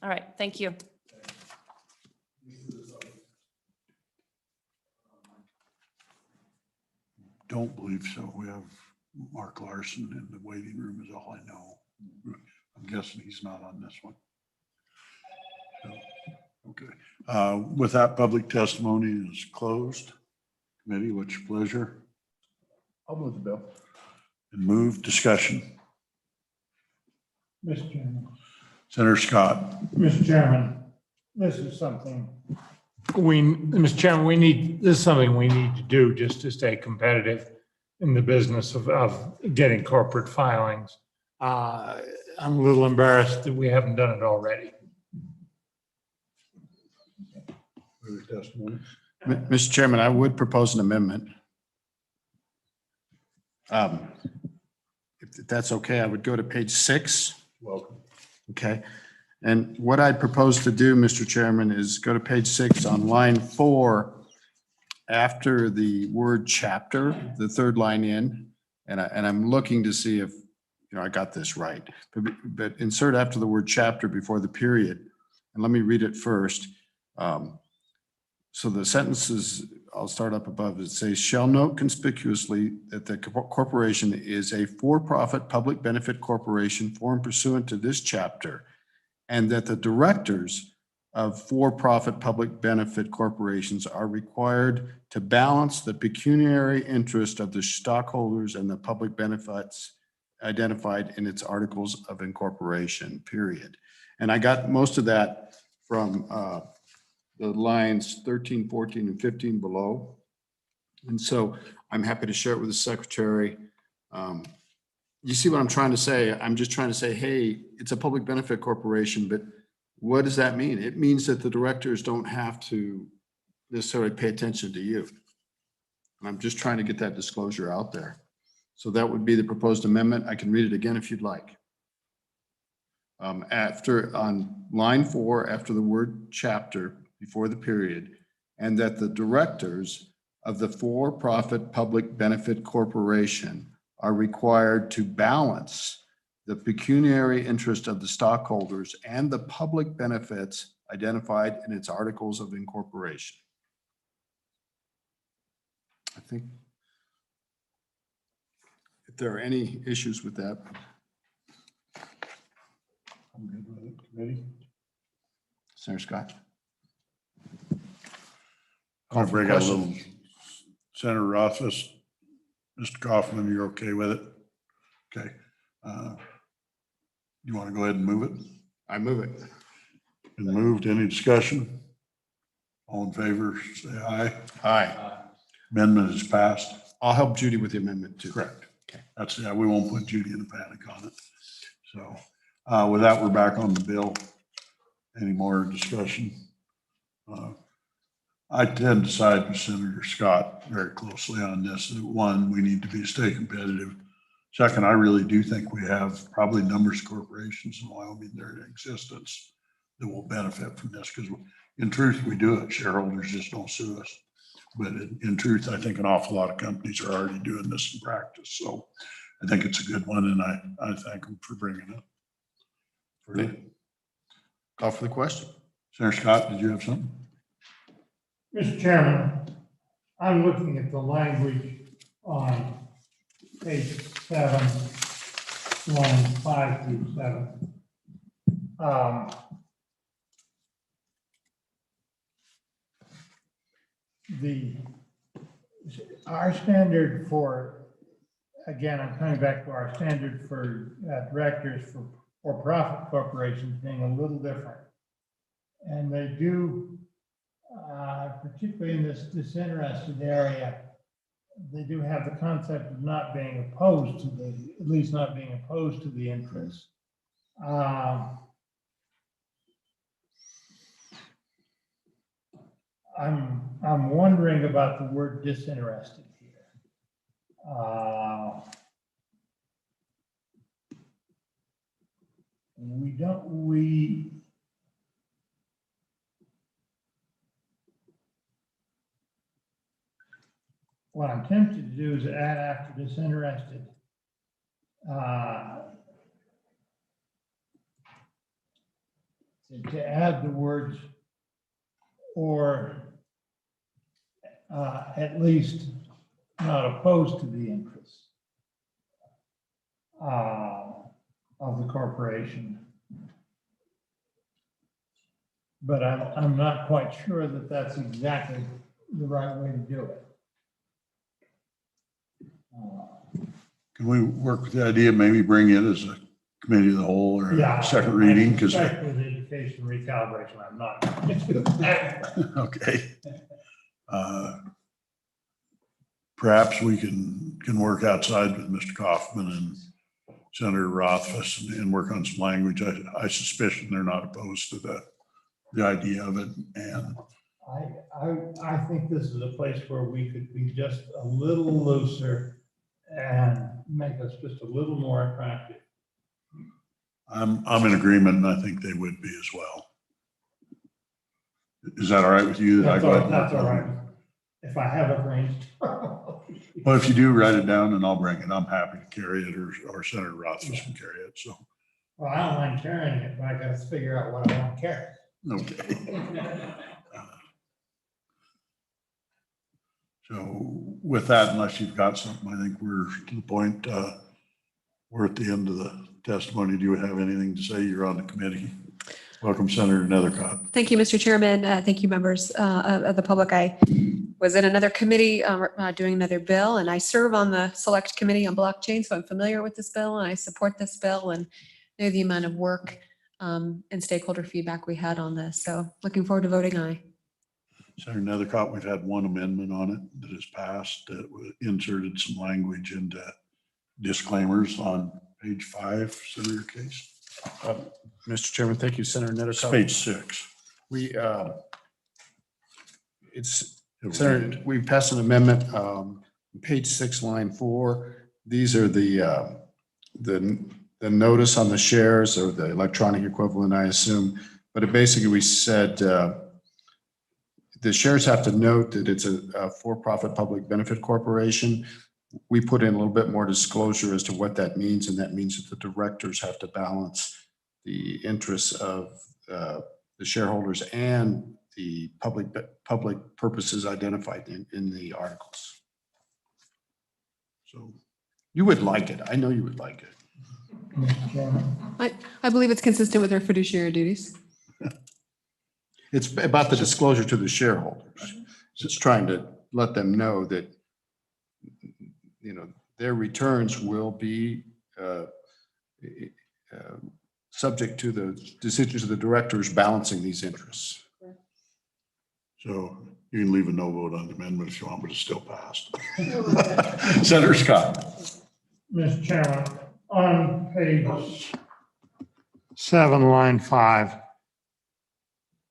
All right, thank you. Don't believe so. We have Mark Larson in the waiting room is all I know. I'm guessing he's not on this one. So, okay. With that, public testimony is closed. Committee, what's your pleasure? I'll move the bill. And move discussion. Mr. Chairman. Senator Scott. Mr. Chairman, this is something Mr. Chairman, this is something we need to do just to stay competitive in the business of getting corporate filings. I'm a little embarrassed that we haven't done it already. Mr. Chairman, I would propose an amendment. If that's okay, I would go to page 6. Welcome. Okay. And what I'd propose to do, Mr. Chairman, is go to page 6 on line 4, after the word chapter, the third line in, and I'm looking to see if, I got this right, but insert after the word chapter before the period. And let me read it first. So the sentences, I'll start up above. It says, shall note conspicuously that the corporation is a for-profit public benefit corporation formed pursuant to this chapter, and that the directors of for-profit public benefit corporations are required to balance the pecuniary interest of the stockholders and the public benefits identified in its articles of incorporation, period. And I got most of that from the lines 13, 14, and 15 below. And so I'm happy to share it with the secretary. You see what I'm trying to say? I'm just trying to say, hey, it's a public benefit corporation, but what does that mean? It means that the directors don't have to necessarily pay attention to you. And I'm just trying to get that disclosure out there. So that would be the proposed amendment. I can read it again if you'd like. After on line 4, after the word chapter before the period, and that the directors of the for-profit public benefit corporation are required to balance the pecuniary interest of the stockholders and the public benefits identified in its articles of incorporation. I think if there are any issues with that. I'm good with it. Committee? Senator Scott? I'll break out a little. Senator Rothfuss, Mr. Kaufman, you're okay with it? Okay. You want to go ahead and move it? I move it. Been moved. Any discussion? All in favor, say aye. Aye. Amendment is passed. I'll help Judy with the amendment too. Correct. Okay. That's, yeah, we won't put Judy in a panic on it. So with that, we're back on the bill. Any more discussion? I tend to side with Senator Scott very closely on this. One, we need to stay competitive. Second, I really do think we have probably numerous corporations in Wyoming that are in existence that will benefit from this, because in truth, we do it. Shareholders just don't sue us. But in truth, I think an awful lot of companies are already doing this in practice. So I think it's a good one, and I thank them for bringing it. Call for the question. Senator Scott, did you have something? Mr. Chairman, I'm looking at the language on page 7, lines 5 through 7. Our standard for, again, I'm coming back to our standard for directors for profit corporations being a little different. And they do, particularly in this disinterested area, they do have the concept of not being opposed to at least not being opposed to the interest. I'm wondering about the word disinterested here. What I'm tempted to do is add after disinterested. To add the words or at least not opposed to the interests of the corporation. But I'm not quite sure that that's exactly the right way to do it. Can we work with the idea, maybe bring it as a committee of the whole or Yeah, a second reading? Because, I suspect with education recalibration, I'm not going to do that. okay. Perhaps we can work outside with Mr. Kaufman and Senator Rothfuss and work on some language. I suspicion they're not opposed to the idea of it. And I think this is a place where we could be just a little looser and make us just a little more attractive. I'm in agreement, and I think they would be as well. Is that all right with you? That's all right. If I have a brainstorm. Well, if you do, write it down and I'll bring it. I'm happy to carry it, or Senator Rothfuss can carry it. So, Well, I don't mind carrying it, but I got to figure out what I want to carry. okay. So with that, unless you've got something, I think we're to the point, we're at the end of the testimony. Do you have anything to say? You're on the committee. Welcome, Senator Nethercott. Thank you, Mr. Chairman. Thank you, members of the public. I was in another committee doing another bill, and I serve on the select committee on blockchain, so I'm familiar with this bill, and I support this bill and know the amount of work and stakeholder feedback we had on this. So looking forward to voting aye. Senator Nethercott, we've had one amendment on it that has passed that inserted some language into disclaimers on page 5, Senator Case. Mr. Chairman, thank you, Senator It's Nethercott. page 6. Senator, we passed an amendment, page 6, line 4. These are the notice on the shares or the electronic equivalent, I assume. But it basically, we said the shares have to note that it's a for-profit public benefit corporation. We put in a little bit more disclosure as to what that means, and that means that the directors have to balance the interests of the shareholders and the public purposes identified in the articles. So you would like it. I know you would like it. Mr. Chairman. I believe it's consistent with our fiduciary duties. It's about the disclosure to the shareholders. It's trying to let them know that, you know, their returns will be subject to the decisions of the directors balancing these interests. So you can leave a no vote on the amendment if you want, but it's still passed. Senator Scott. Mr. Chairman, on page 7, line 5,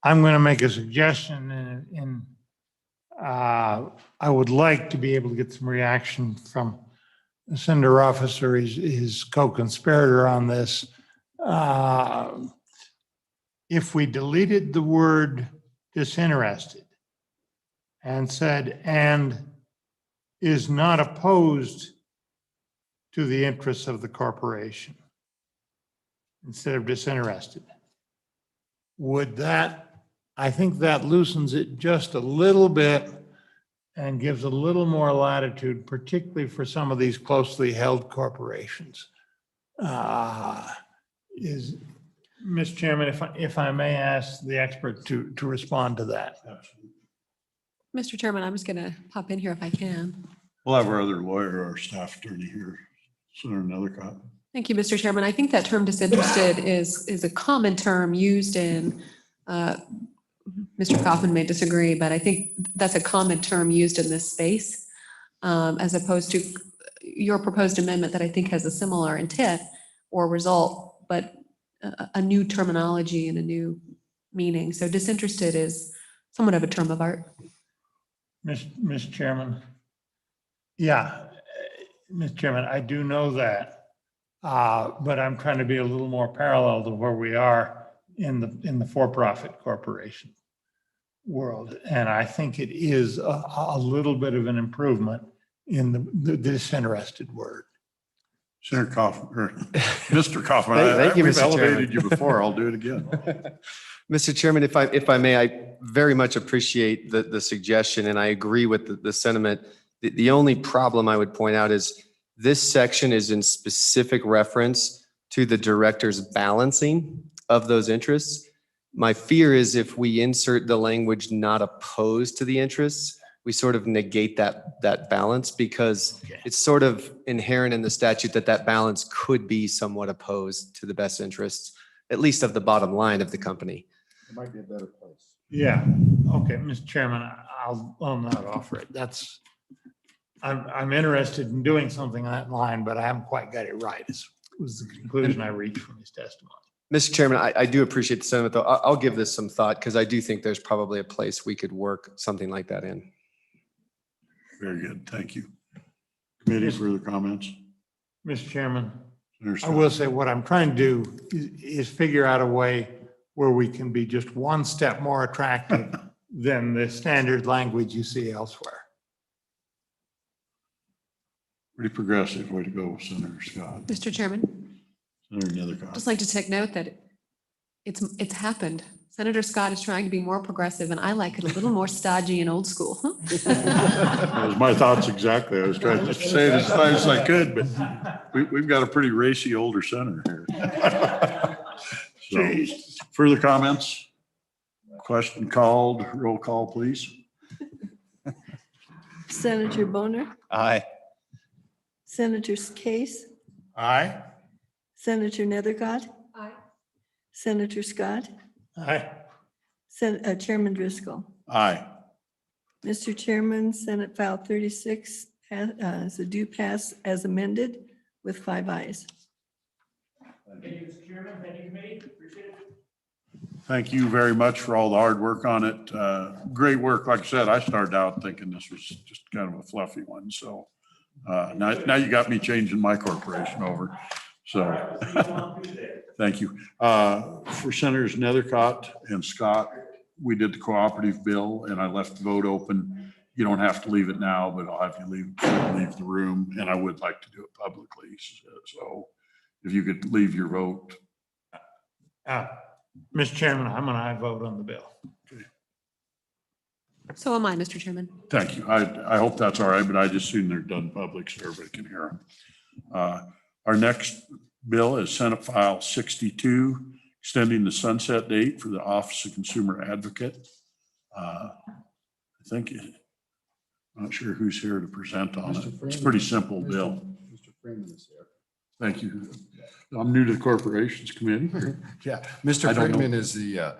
I'm going to make a suggestion I would like to be able to get some reaction from Senator Officer, his co-conspirator on this. If we deleted the word disinterested and said, and is not opposed to the interests of the corporation instead of disinterested, would that, I think that loosens it just a little bit and gives a little more latitude, particularly for some of these closely held corporations. Mr. Chairman, if I may ask the expert to respond to that. Mr. Chairman, I'm just going to pop in here if I can. We'll have our other lawyer, our staff attorney here, Senator Nethercott. Thank you, Mr. Chairman. I think that term disinterested is a common term used in, Mr. Kaufman may disagree, but I think that's a common term used in this space, as opposed to your proposed amendment that I think has a similar intent or result, but a new terminology and a new meaning. So disinterested is somewhat of a term of art. Mr. Chairman. Yeah, Mr. Chairman, I do know that. But I'm trying to be a little more parallel to where we are in the for-profit corporation world. And I think it is a little bit of an improvement in the disinterested word. Senator Kaufman, or Mr. Kaufman, Thank you, we've Mr. Chairman. elevated you before. I'll do it again. Mr. Chairman, if I may, I very much appreciate the suggestion, and I agree with the sentiment. The only problem I would point out is this section is in specific reference to the director's balancing of those interests. My fear is if we insert the language not opposed to the interests, we sort of negate that balance, because it's sort of inherent in the statute that balance could be somewhat opposed to the best interests, at least of the bottom line of the company. It might be a better place. Yeah, okay, Mr. Chairman, I'll not offer it. I'm interested in doing something on that line, but I haven't quite got it right, was the conclusion I reached from his testimony. Mr. Chairman, I do appreciate the sentiment, though. I'll give this some thought, because I do think there's probably a place we could work something like that in. Very good. Thank you. Committee, further comments? Mr. Chairman, Senator I Scott. will say what I'm trying to do is figure out a way where we can be just one step more attractive than the standard language you see elsewhere. Pretty progressive way to go, Senator Scott. Mr. Chairman, Senator Nethercott. just like to take note that it's happened. Senator Scott is trying to be more progressive, and I like it a little more stodgy and old school. That was my thoughts exactly. I was trying to say it as fast as I could, but we've got a pretty racy older senator here. So, further comments? Question called. Roll call, please. Senator Boner, Aye. Senator Case, Aye. Senator Nethercott, Aye. Senator Scott, Aye. Chairman Driscoll. Aye. Mr. Chairman, Senate File 36 is a due pass as amended with 5 ayes. Thank you, Mr. Chairman. Thank you, committee. Appreciate it. Thank you very much for all the hard work on it. Great work. Like I said, I started out thinking this was just kind of a fluffy one. So now you got me changing my corporation over. So thank you. For Senators Nethercott and Scott, we did the cooperative bill and I left the vote open. You don't have to leave it now, but I'll have you leave the room, and I would like to do it publicly. So if you could leave your vote. Mr. Chairman, I'm an aye vote on the bill. So am I, Mr. Chairman. Thank you. I hope that's all right, but I just assume they're done public so everybody can hear them. Our next bill is Senate File 62, extending the sunset date for the Office of Consumer Advocate. I think, I'm not sure who's here to present on it. It's a pretty simple bill. Mr. Freeman is here. Thank you. I'm new to the Corporations Committee. Yeah, I Mr. don't know. Freeman is the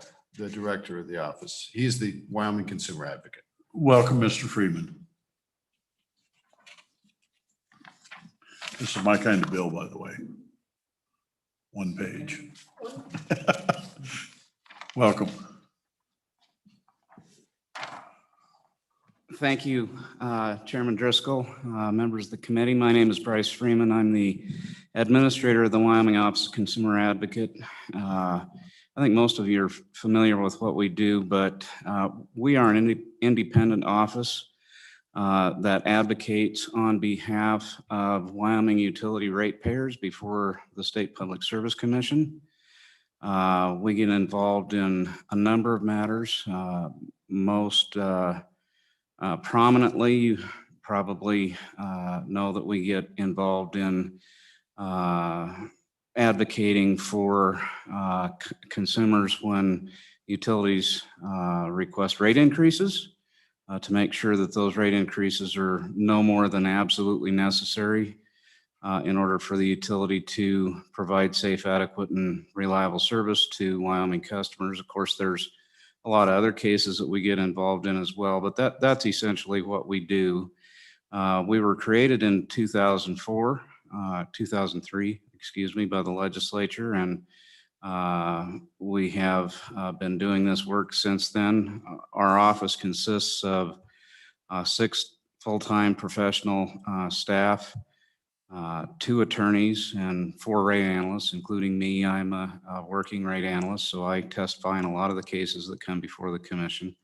director of the office. He's the Wyoming Consumer Advocate. Welcome, Mr. Freeman. This is my kind of bill, by the way. One page. Welcome. Thank you, Chairman Driscoll, members of the committee. My name is Bryce Freeman. I'm the administrator of the Wyoming Office of Consumer Advocate. I think most of you are familiar with what we do, but we are an independent office that advocates on behalf of Wyoming utility ratepayers before the State Public Service Commission. We get involved in a number of matters. Most prominently, you probably know that we get involved in advocating for consumers when utilities request rate increases to make sure that those rate increases are no more than absolutely necessary in order for the utility to provide safe, adequate, and reliable service to Wyoming customers. Of course, there's a lot of other cases that we get involved in as well, but that's essentially what we do. We were created in 2003, excuse me, by the legislature, and we have been doing this work since then. Our office consists of 6 full-time professional staff, 2 attorneys, and 4 rate analysts, including me. I'm a working rate analyst, so I testify in a lot of the cases that come before the commission.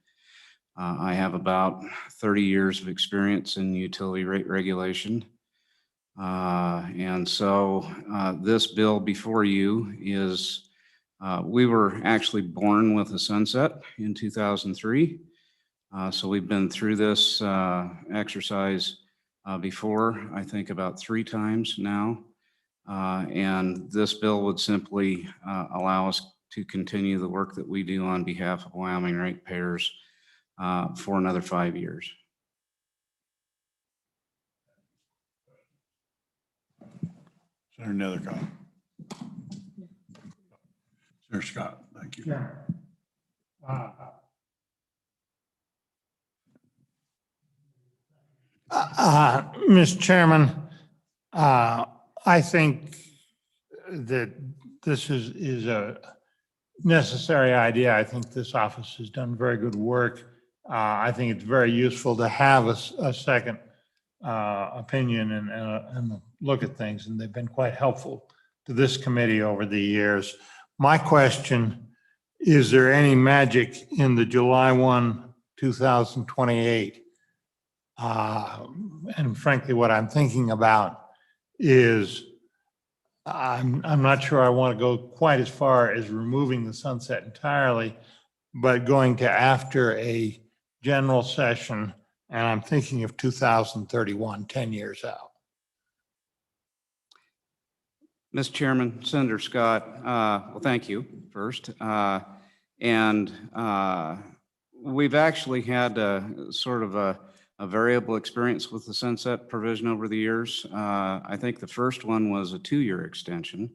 I have about 30 years of experience in utility rate regulation. And so this bill before you is, we were actually born with a sunset in 2003. So we've been through this exercise before, I think about 3 times now. And this bill would simply allow us to continue the work that we do on behalf of Wyoming ratepayers for another 5 years. Is there another comment? Senator Scott, thank you. Mr. Chairman, I think that this is a necessary idea. I think this office has done very good work. I think it's very useful to have a second opinion and look at things, and they've been quite helpful to this committee over the years. My question, is there any magic in the July 1, 2028? And frankly, what I'm thinking about is I'm not sure I want to go quite as far as removing the sunset entirely, but going to after a general session, and I'm thinking of 2031, 10 years out. Mr. Chairman, Senator Scott, well, thank you first. We've actually had sort of a variable experience with the sunset provision over the years. I think the first one was a 2-year extension.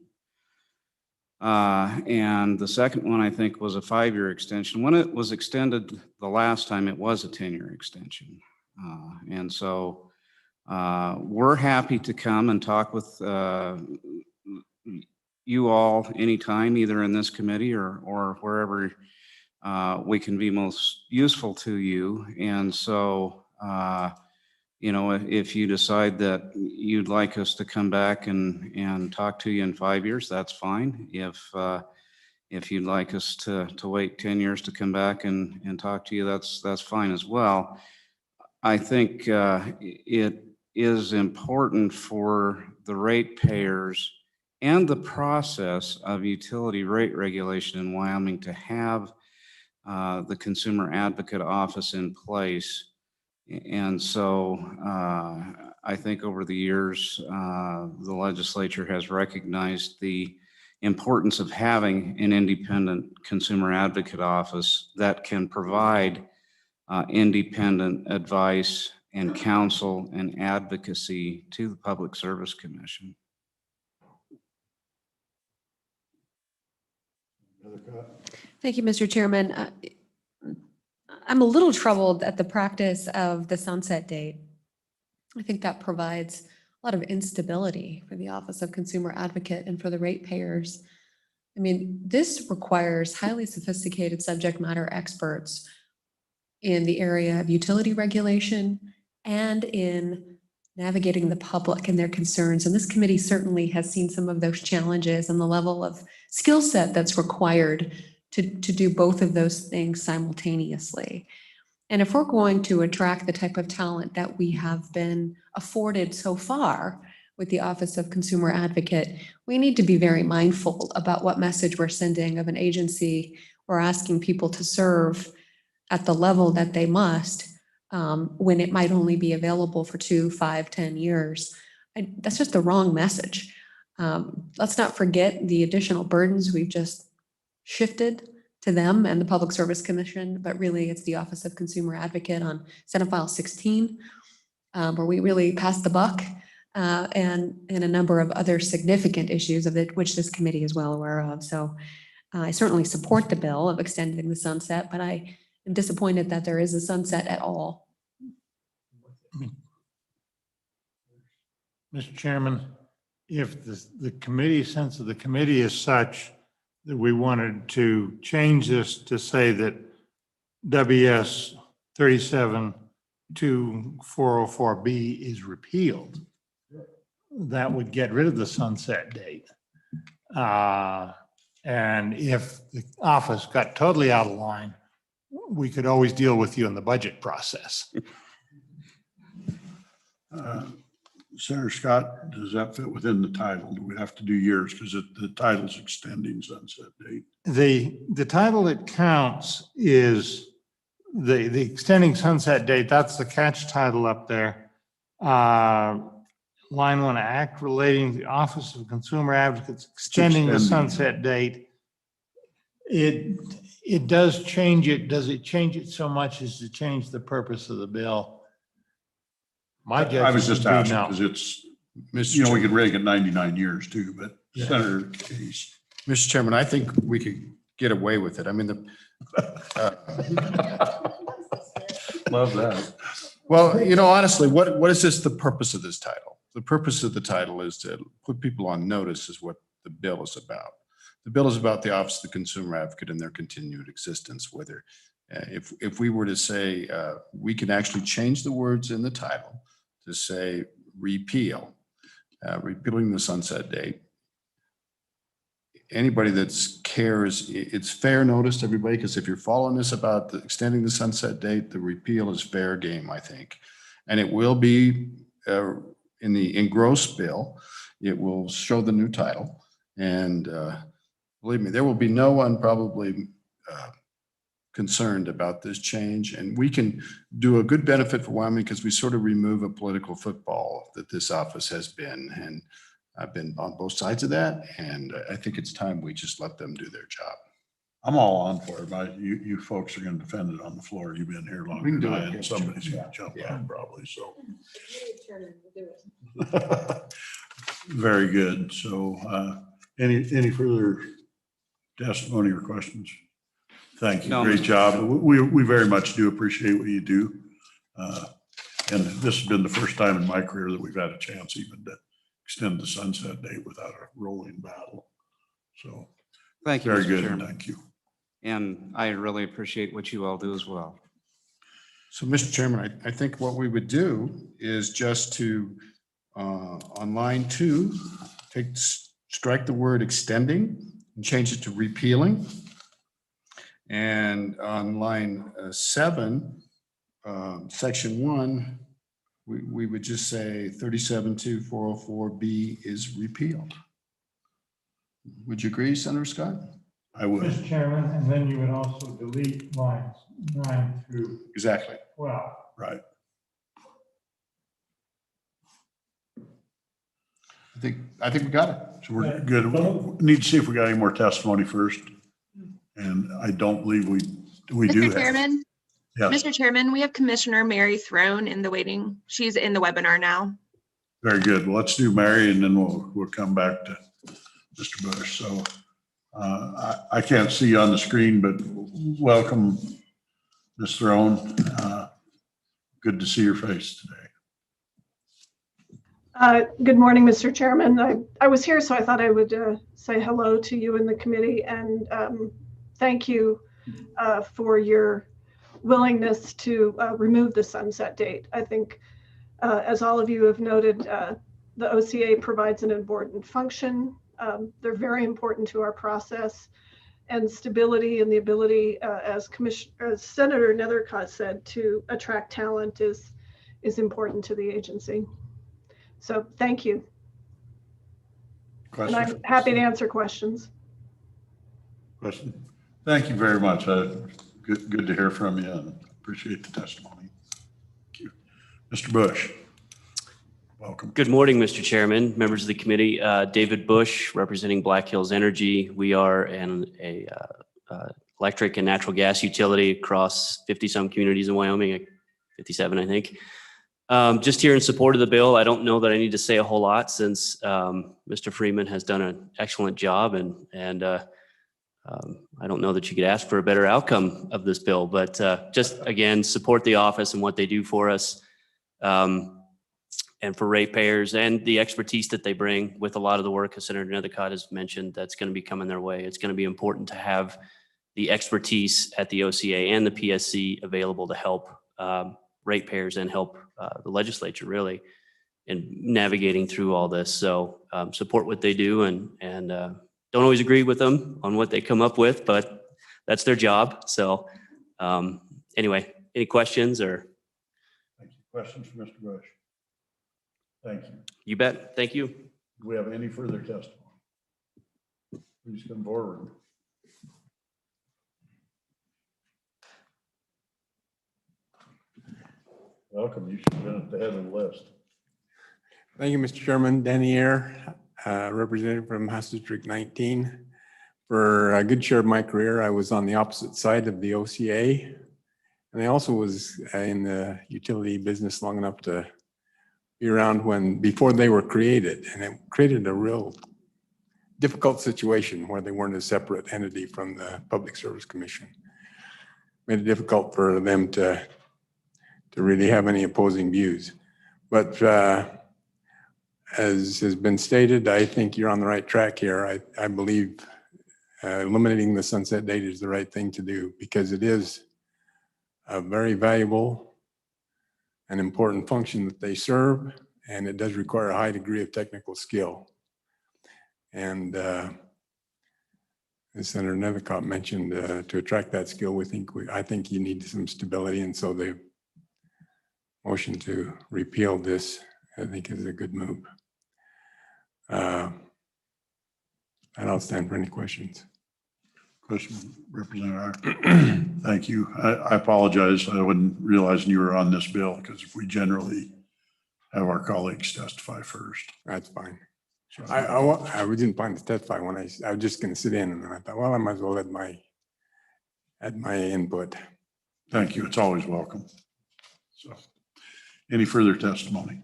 And the second one, I think, was a 5-year extension. When it was extended the last time, it was a 10-year extension. And so we're happy to come and talk with you all anytime, either in this committee or wherever we can be most useful to you. And so, you know, if you decide that you'd like us to come back and talk to you in 5 years, that's fine. If you'd like us to wait 10 years to come back and talk to you, that's fine as well. I think it is important for the ratepayers and the process of utility rate regulation in Wyoming to have the Consumer Advocate Office in place. And so I think over the years, the legislature has recognized the importance of having an independent Consumer Advocate Office that can provide independent advice and counsel and advocacy to the Public Service Commission. Thank you, Mr. Chairman. I'm a little troubled at the practice of the sunset date. I think that provides a lot of instability for the Office of Consumer Advocate and for the ratepayers. I mean, this requires highly sophisticated subject matter experts in the area of utility regulation and in navigating the public and their concerns. And this committee certainly has seen some of those challenges and the level of skill set that's required to do both of those things simultaneously. And if we're going to attract the type of talent that we have been afforded so far with the Office of Consumer Advocate, we need to be very mindful about what message we're sending of an agency we're asking people to serve at the level that they must when it might only be available for 2, 5, 10 years. That's just the wrong message. Let's not forget the additional burdens we've just shifted to them and the Public Service Commission, but really it's the Office of Consumer Advocate on Senate File 16, where we really passed the buck, and a number of other significant issues of it, which this committee is well aware of. So I certainly support the bill of extending the sunset, but I am disappointed that there is a sunset at all. Mr. Chairman, if the committee sense of the committee is such that we wanted to change this to say that WS 37 to 404B is repealed, that would get rid of the sunset date. And if the office got totally out of line, we could always deal with you in the budget process. Senator Scott, does that fit within the title? Do we have to do years? Because the title's extending sunset date. The title that counts is the extending sunset date. That's the catch title up there. Line 1, act relating to the Office of Consumer Advocates extending the extending. sunset date. It does change it. Does it change it so much as to change the purpose of the bill? My judgment I was just would be asking no. because it's, you know, we could rake it 99 years too, but Yeah. Senator Case. Mr. Chairman, I think we could get away with it. I mean, Love that. well, you know, honestly, what is this, the purpose of this title? The purpose of the title is to put people on notice is what the bill is about. The bill is about the Office of the Consumer Advocate and their continued existence, whether if we were to say, we can actually change the words in the title to say repeal, repealing the sunset date. Anybody that's cares, it's fair notice to everybody, because if you're following this about extending the sunset date, the repeal is fair game, I think. And it will be in the engrossed bill, it will show the new title. And believe me, there will be no one probably concerned about this change. And we can do a good benefit for Wyoming because we sort of remove a political football that this office has been. And I've been on both sides of that. And I think it's time we just let them do their job. I'm all on for it, but you folks are going to defend it on the floor. You've been here longer can than do I it. am. Yeah, Somebody's sure. going to jump Yeah. on probably, so. Very good. So any further testimony or questions? Thank you. No, Great Mr. job. We very much do appreciate what you do. And this has been the first time in my career that we've had a chance even to extend the sunset date without a rolling battle. So Thank you, very Mr. good. Chairman. Thank you. And I really appreciate what you all do as well. So, Mr. Chairman, I think what we would do is just to, on line 2, strike the word extending and change it to repealing. And on line 7, section 1, we would just say 372404B is repealed. Would you agree, Senator Scott? I would. Mr. Chairman, and then you would also delete lines 9 through Exactly. 12. Right. I think we got it. So we're good. We need to see if we got any more testimony first. And I don't believe we do. Mr. have. Chairman, Yes, Mr. Chairman, we have Commissioner Mary Throne in the waiting. She's in the webinar now. very good. Well, let's do Mary and then we'll come back to Mr. Bush. So I can't see you on the screen, but welcome, Ms. Throne. Good to see your face today. Good morning, Mr. Chairman. I was here, so I thought I would say hello to you and the committee and thank you for your willingness to remove the sunset date. I think, as all of you have noted, the OCA provides an important function. They're very important to our process, and stability and the ability, as Senator Nethercott said, to attract talent is important to the agency. So thank you. Question? And I'm happy to answer questions. Question? Thank you very much. Good to hear from you and appreciate the testimony. Thank you. Mr. Bush, welcome. Good morning, Mr. Chairman, members of the committee. David Bush, representing Black Hills Energy. We are an electric and natural gas utility across 50-some communities in Wyoming, 57, I think. Just here in support of the bill. I don't know that I need to say a whole lot since Mr. Freeman has done an excellent job, and I don't know that you could ask for a better outcome of this bill, but just again, support the office and what they do for us, and for ratepayers and the expertise that they bring with a lot of the work, as Senator Nethercott has mentioned, that's going to be coming their way. It's going to be important to have the expertise at the OCA and the PSC available to help ratepayers and help the legislature really in navigating through all this. So support what they do and don't always agree with them on what they come up with, but that's their job. So anyway, any questions or? Thank you. Questions for Mr. Bush? Thank you. You bet. Thank you. Do we have any further testimony? Please come forward. Welcome. You should have been at the head of the list. Thank you, Mr. Chairman. Danny Ayer, representative from House District 19. For a good share of my career, I was on the opposite side of the OCA. And I also was in the utility business long enough to be around before they were created. And it created a real difficult situation where they weren't a separate entity from the Public Service Commission. Made it difficult for them to really have any opposing views. But as has been stated, I think you're on the right track here. I believe eliminating the sunset date is the right thing to do because it is a very valuable and important function that they serve, and it does require a high degree of technical skill. And as Senator Nethercott mentioned, to attract that skill, I think you need some stability, and so the motion to repeal this, I think, is a good move. And I'll stand for any questions. Question, Representative. Thank you. I apologize. I wasn't realizing you were on this bill because we generally have our colleagues testify first. That's fine. So I didn't plan to testify when I was just going to sit in, and then I thought, well, I might as well add my input. Thank you. It's always welcome. So, any further testimony?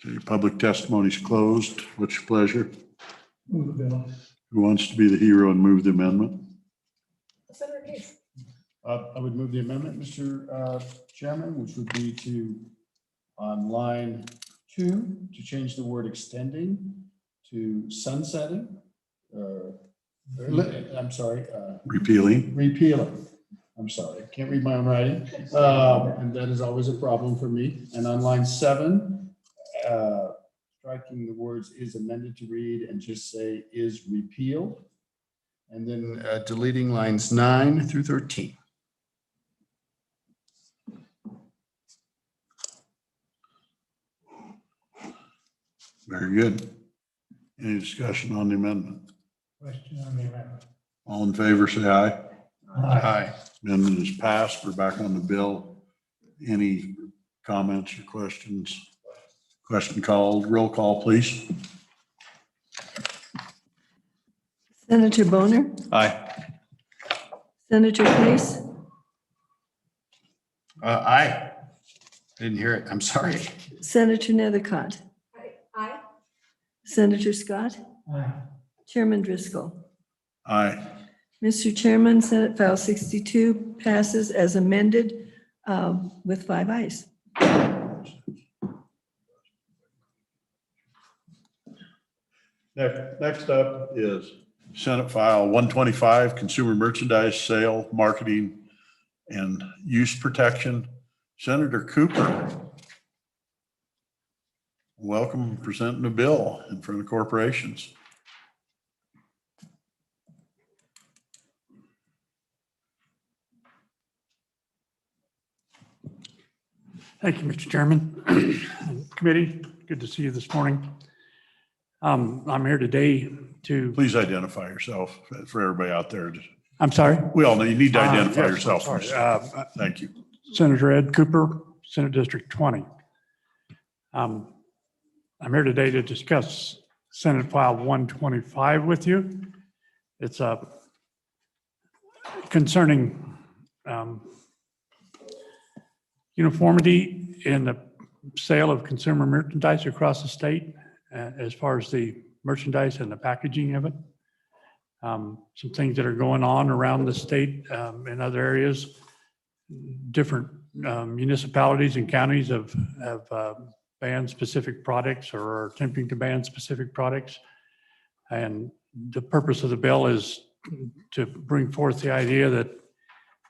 Okay, public testimony is closed. What's your pleasure? Move the bill. Who wants to be the hero and move the amendment? Senator Case. I would move the amendment, Mr. Chairman, which would be on line 2, to change the word extending to sunsetting. I'm sorry. Repealing. Repealing. I'm sorry. I can't read my own writing. And that is always a problem for me. And on line 7, striking the words is amended to read and just say is repealed. And then deleting lines 9 through 13. Very good. Any discussion on the amendment? Question on the amendment. All in favor, say aye. Aye. Amendment is passed. We're back on the bill. Any comments or questions? Question called. Roll call, please. Senator Boner, Aye. Senator Case, Aye. Didn't hear it. I'm sorry. Senator Nethercott. Aye. Senator Scott, Aye. Chairman Driscoll. Aye. Mr. Chairman, Senate File 62 passes as amended with 5 ayes. Next up is Senate File 125, Consumer Merchandise Sale, Marketing, and Use Protection. Senator Cooper, welcome presenting a bill in front of corporations. Thank you, Mr. Chairman. Committee, good to see you this morning. I'm here today to. Please identify yourself for everybody out there. I'm sorry? We all know you need to identify Yes, yourself. I'm sorry. Thank you. Senator Ed Cooper, Senate District 20. I'm here today to discuss Senate File 125 with you. It's concerning uniformity in the sale of consumer merchandise across the state as far as the merchandise and the packaging of it. Some things that are going on around the state in other areas. Different municipalities and counties have banned specific products or are attempting to ban specific products. And the purpose of the bill is to bring forth the idea that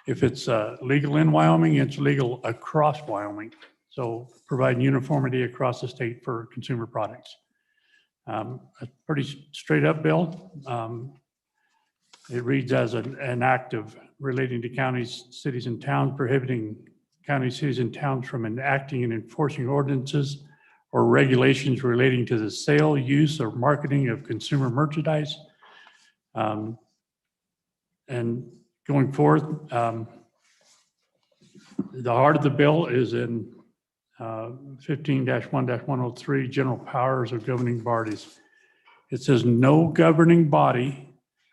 If it's legal in Wyoming, it's legal across Wyoming. So provide uniformity across the state for consumer products. A pretty straight up bill. It reads as an act of relating to counties, cities, and towns, prohibiting counties, cities, and towns from enacting and enforcing ordinances or regulations relating to the sale, use, or marketing of consumer merchandise. And going forth, the heart of the bill is in 15-1-103, general powers of governing bodies. It says no governing body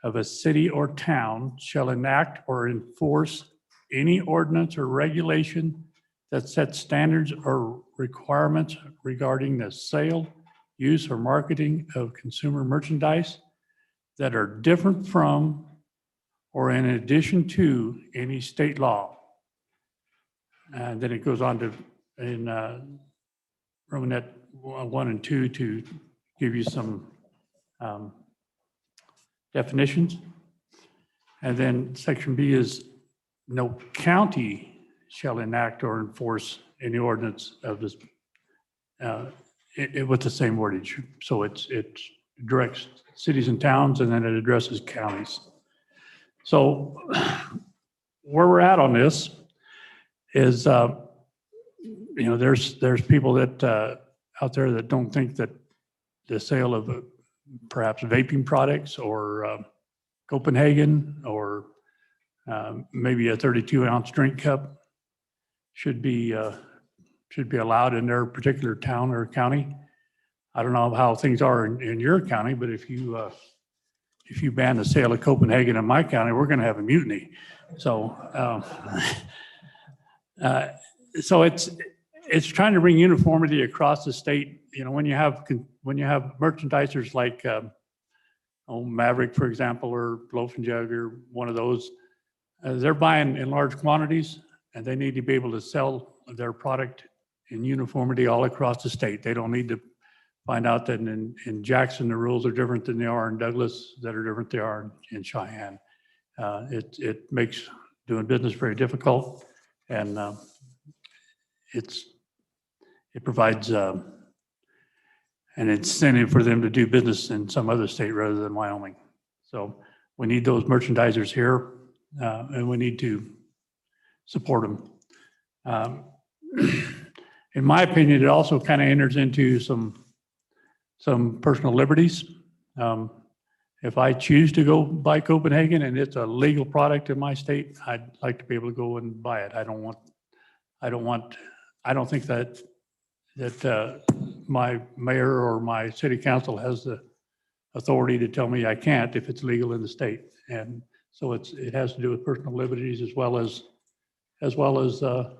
of a city or town shall enact or enforce any ordinance or regulation that sets standards or requirements regarding the sale, use, or marketing of consumer merchandise that are different from or in addition to any state law. And then it goes on to, in Romanet 1 and 2, to give you some definitions. And then section B is no county shall enact or enforce any ordinance of this with the same wordage. So it directs cities and towns, and then it addresses counties. So where we're at on this is, there's people that out there that don't think that the sale of perhaps vaping products or Copenhagen or maybe a 32-ounce drink cup should be allowed in their particular town or county. I don't know how things are in your county, but if you ban the sale of Copenhagen in my county, we're going to have a mutiny. So, so it's trying to bring uniformity across the state. When you have merchandisers like Maverick, for example, or Loaf and Jug, or one of those, they're buying in large quantities, and they need to be able to sell their product in uniformity all across the state. They don't need to find out that in Jackson, the rules are different than they are in Douglas, that are different than they are in Cheyenne. It makes doing business very difficult, and it provides an incentive for them to do business in some other state rather than Wyoming. So we need those merchandisers here, and we need to support them. In my opinion, it also kind of enters into some personal liberties. If I choose to go buy Copenhagen and it's a legal product in my state, I'd like to be able to go and buy it. I don't think that my mayor or my city council has the authority to tell me I can't if it's legal in the state. And so it has to do with personal liberties as well as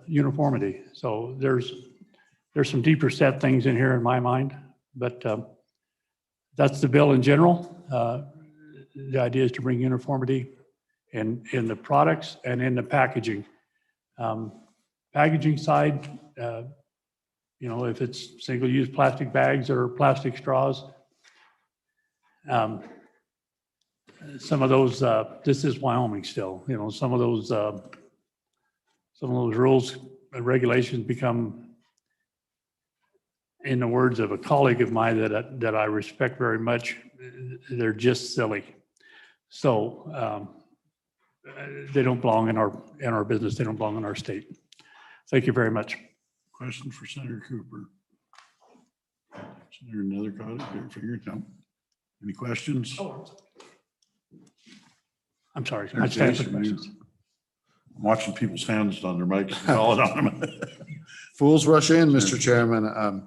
uniformity. So there's some deeper set things in here in my mind, but that's the bill in general. The idea is to bring uniformity in the products and in the packaging. Packaging side, if it's single-use plastic bags or plastic straws, some of those, this is Wyoming still, some of those rules and regulations become, in the words of a colleague of mine that I respect very much, they're just silly. So they don't belong in our business. They don't belong in our state. Thank you very much. Question for Senator Cooper. Senator another colleague? No. Any questions? I'm sorry. I stand for questions. I'm watching people's hands on their mics and calling on them. Fools rush in, Mr. Chairman. I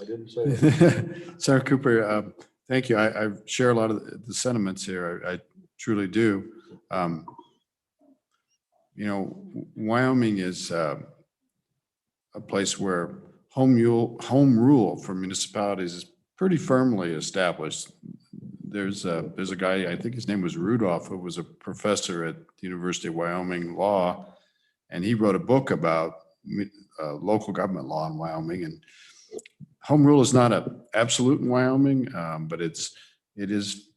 didn't say it. Senator Cooper, thank you. I share a lot of the sentiments here. I truly do. Wyoming is a place where home rule for municipalities is pretty firmly established. There's a guy, I think his name was Rudolph, who was a professor at the University of Wyoming Law, and he wrote a book about local government law in Wyoming. And home rule is not absolute in Wyoming, but it is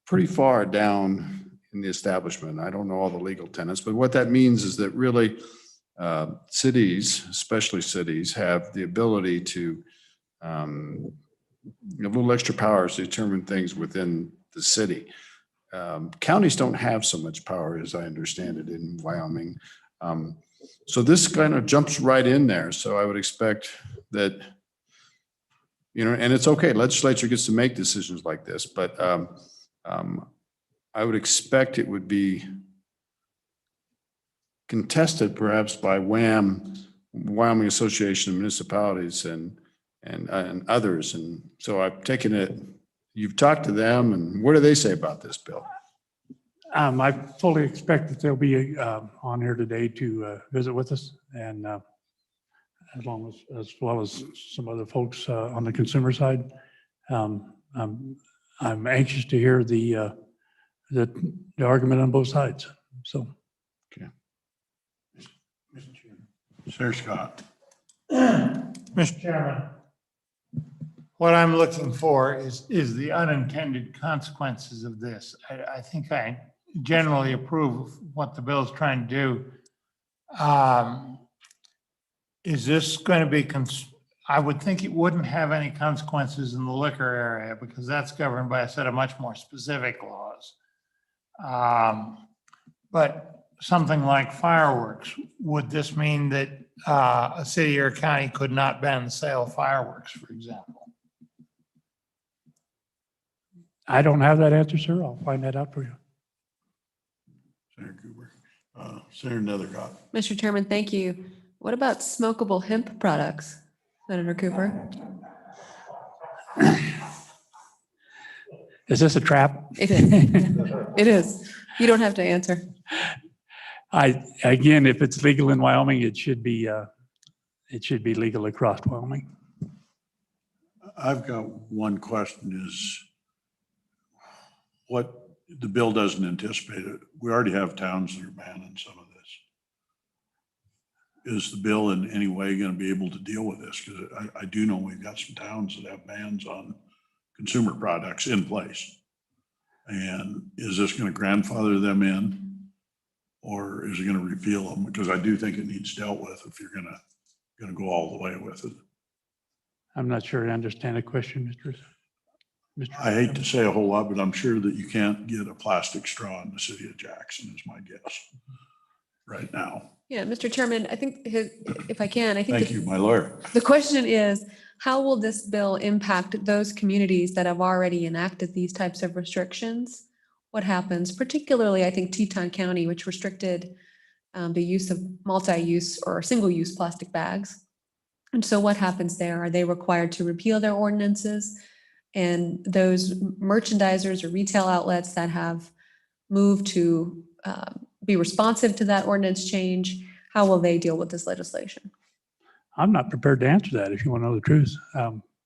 pretty far down in the establishment. I don't know all the legal tenets, but what that means is that really cities, especially cities, have the ability to have a little extra powers to determine things within the city. Counties don't have so much power, as I understand it, in Wyoming. So this kind of jumps right in there. So I would expect that, and it's okay, legislature gets to make decisions like this, but I would expect it would be contested perhaps by Wyoming Association of Municipalities and others. And so I've taken it, you've talked to them, and what do they say about this bill? I fully expect that they'll be on here today to visit with us, and as well as some other folks on the consumer side. I'm anxious to hear the argument on both sides. So, Okay. Senator Scott. Mr. Chairman, what I'm looking for is the unintended consequences of this. I think I generally approve of what the bill is trying to do. Is this going to be, I would think it wouldn't have any consequences in the liquor area because that's governed by a set of much more specific laws. But something like fireworks, would this mean that a city or a county could not ban the sale of fireworks, for example? I don't have that answer, sir. I'll find that out for you. Senator Cooper. Senator Nethercott. Mr. Chairman, thank you. What about smokable hemp products, Senator Cooper? Is this a trap? It is. It is. You don't have to answer. Again, if it's legal in Wyoming, it should be legal across Wyoming. I've got one question is what the bill doesn't anticipate it. We already have towns that are banning some of this. Is the bill in any way going to be able to deal with this? Because I do know we've got some towns that have bans on consumer products in place. And is this going to grandfather them in? Or is it going to repeal them? Because I do think it needs dealt with if you're going to go all the way with it. I'm not sure I understand the question, Mr. I hate to say a whole lot, but I'm sure that you can't get a plastic straw in the city of Jackson is my guess right now. Yeah, Mr. Chairman, I think if I can, I think. Thank you, my lawyer. The question is, how will this bill impact those communities that have already enacted these types of restrictions? What happens, particularly, I think Teton County, which restricted the use of multi-use or single-use plastic bags. And so what happens there? Are they required to repeal their ordinances? And those merchandisers or retail outlets that have moved to be responsive to that ordinance change, how will they deal with this legislation? I'm not prepared to answer that if you want to know the truth.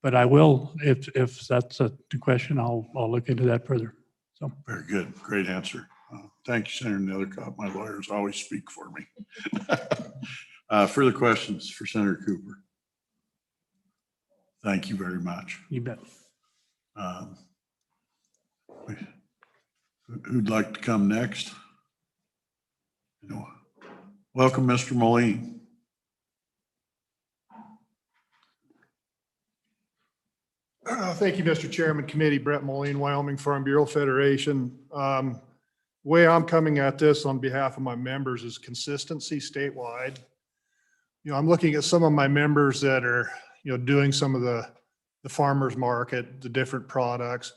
But I will, if that's the question, I'll look into that further. So very good. Great answer. Thank you, Senator Nethercott. My lawyers always speak for me. Further questions for Senator Cooper? Thank you very much. You bet. Who'd like to come next? Welcome, Mr. Moline. Thank you, Mr. Chairman, Committee. Brett Moline, Wyoming Farm Bureau Federation. Way I'm coming at this on behalf of my members is consistency statewide. I'm looking at some of my members that are, doing some of the farmers market, the different products,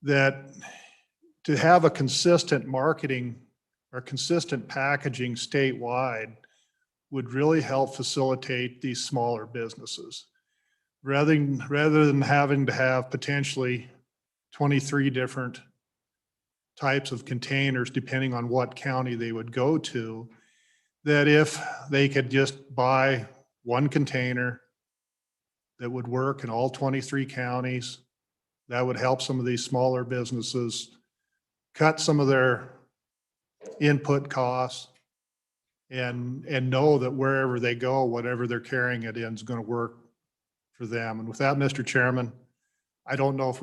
that to have a consistent marketing or consistent packaging statewide would really help facilitate these smaller businesses. Rather than having to have potentially 23 different types of containers, depending on what county they would go to, that if they could just buy one container that would work in all 23 counties, that would help some of these smaller businesses cut some of their input costs and know that wherever they go, whatever they're carrying it in is going to work for them. And with that, Mr. Chairman, I don't know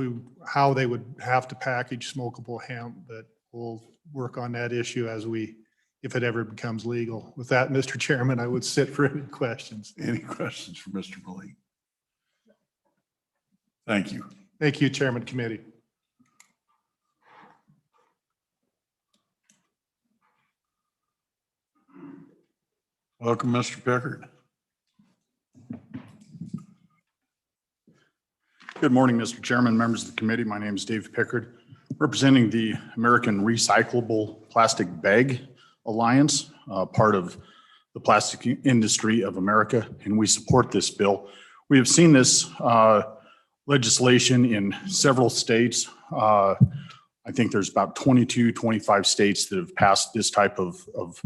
how they would have to package smokable hemp, but we'll work on that issue if it ever becomes legal. With that, Mr. Chairman, I would sit for any questions. Any questions for Mr. Moline? Thank you. Thank you, Chairman Committee. Welcome, Mr. Pickard. Good morning, Mr. Chairman, members of the committee. My name is Dave Pickard, representing the American Recyclable Plastic Bag Alliance, part of the Plastic Industry of America, and we support this bill. We have seen this legislation in several states. I think there's about 22, 25 states that have passed this type of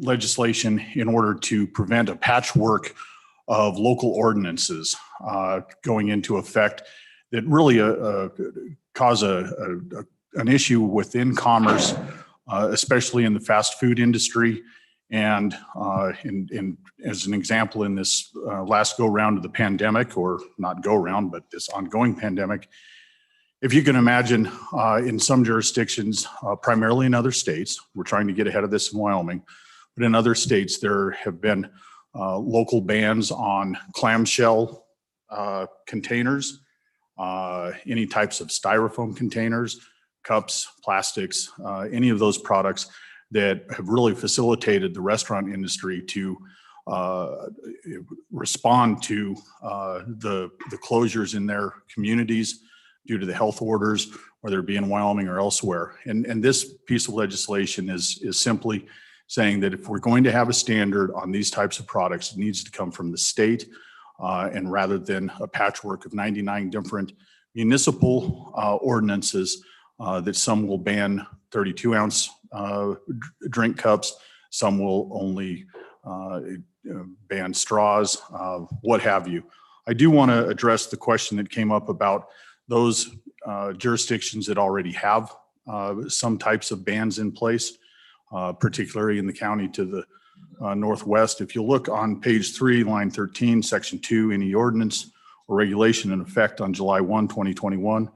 legislation in order to prevent a patchwork of local ordinances going into effect that really cause an issue within commerce, especially in the fast food industry. And as an example, in this last go round of the pandemic, or not go round, but this ongoing pandemic, if you can imagine, in some jurisdictions, primarily in other states, we're trying to get ahead of this in Wyoming, but in other states, there have been local bans on clamshell containers, any types of styrofoam containers, cups, plastics, any of those products that have really facilitated the restaurant industry to respond to the closures in their communities due to the health orders, whether it be in Wyoming or elsewhere. And this piece of legislation is simply saying that if we're going to have a standard on these types of products, it needs to come from the state, and rather than a patchwork of 99 different municipal ordinances that some will ban 32-ounce drink cups, some will only ban straws, what have you. I do want to address the question that came up about those jurisdictions that already have some types of bans in place, particularly in the county to the northwest. If you look on page 3, line 13, section 2, any ordinance or regulation in effect on July 1, 2021,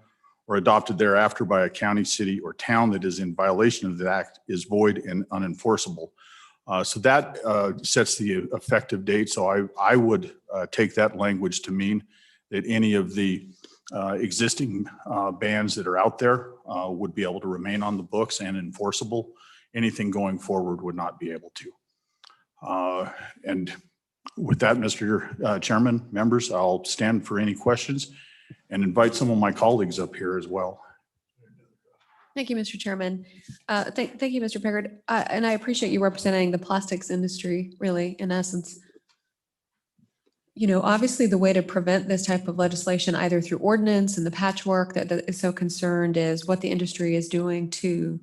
or adopted thereafter by a county, city, or town that is in violation of the act is void and unenforceable. So that sets the effective date. So I would take that language to mean that any of the existing bans that are out there would be able to remain on the books and enforceable. Anything going forward would not be able to. And with that, Mr. Chairman, members, I'll stand for any questions and invite some of my colleagues up here as well. Thank you, Mr. Chairman. Thank you, Mr. Pickard. And I appreciate you representing the plastics industry, really, in essence. You know, obviously the way to prevent this type of legislation, either through ordinance and the patchwork that is so concerned, is what the industry is doing to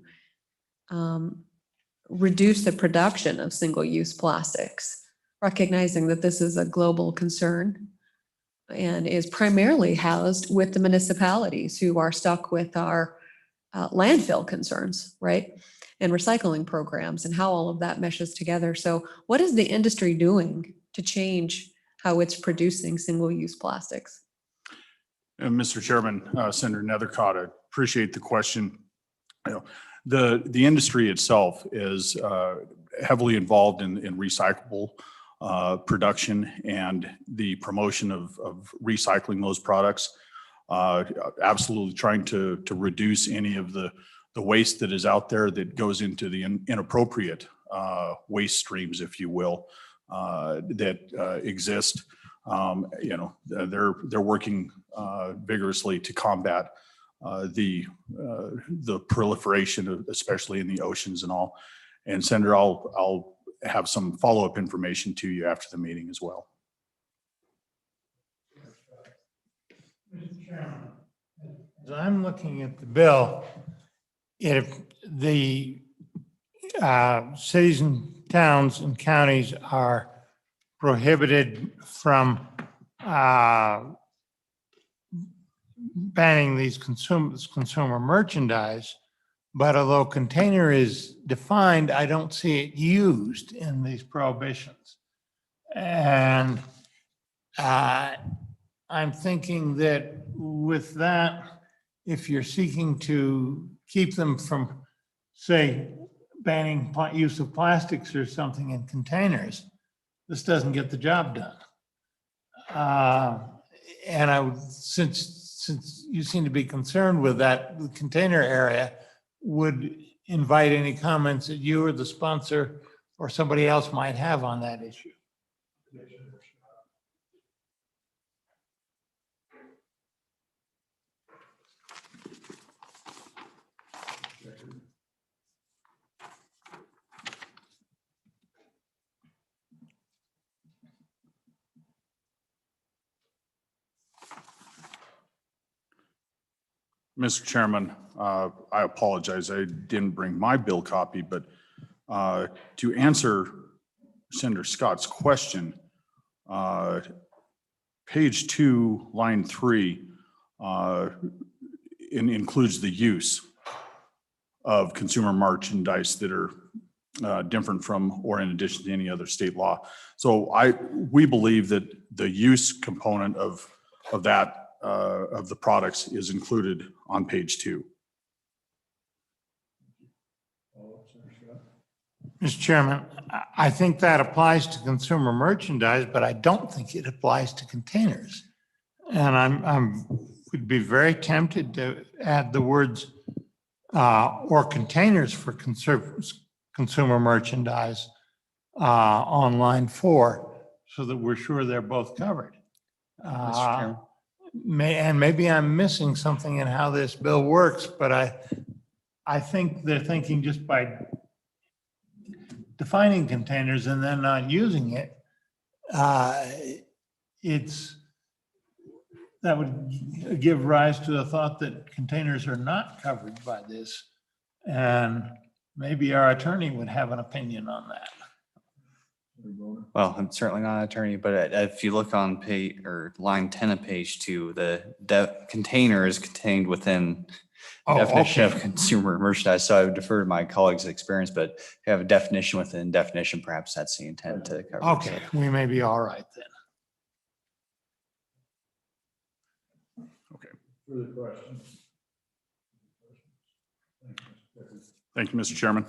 reduce the production of single-use plastics, recognizing that this is a global concern and is primarily housed with the municipalities who are stuck with our landfill concerns, right? And recycling programs and how all of that meshes together. So what is the industry doing to change how it's producing single-use plastics? Mr. Chairman, Senator Nethercott, I appreciate the question. You know, the industry itself is heavily involved in recyclable production and the promotion of recycling those products. Absolutely trying to reduce any of the waste that is out there that goes into the inappropriate waste streams, if you will, that exist. You know, they're working vigorously to combat the proliferation of, especially in the oceans and all. And Senator, I'll have some follow-up information to you after the meeting as well. Mr. Chairman, as I'm looking at the bill, if the cities and towns and counties are prohibited from banning these consumer merchandise, but although container is defined, I don't see it used in these prohibitions. And I'm thinking that with that, if you're seeking to keep them from say, banning use of plastics or something in containers, this doesn't get the job done. And I would, since you seem to be concerned with that container area, would invite any comments that you or the sponsor or somebody else might have on that issue. Mr. Chairman, I apologize. I didn't bring my bill copy, but to answer Senator Scott's question, page 2, line 3 includes the use of consumer merchandise that are different from or in addition to any other state law. So we believe that the use component of that of the products is included on page 2. Mr. Chairman, I think that applies to consumer merchandise, but I don't think it applies to containers. And I'm would be very tempted to add the words or containers for consumer merchandise on line 4, so that we're sure they're both covered. Mr. Chairman. And maybe I'm missing something in how this bill works, but I think they're thinking just by defining containers and then not using it, that would give rise to the thought that containers are not covered by this. And maybe our attorney would have an opinion on that. Well, I'm certainly not an attorney, but if you look on page or line 10 of page 2, the container is contained within the definition of consumer merchandise. So I would defer to my colleagues' experience, but if you have a definition within definition, perhaps that's the intent to cover. Okay, we may be all right then. Okay. Further questions? Thank you, Mr. Chairman.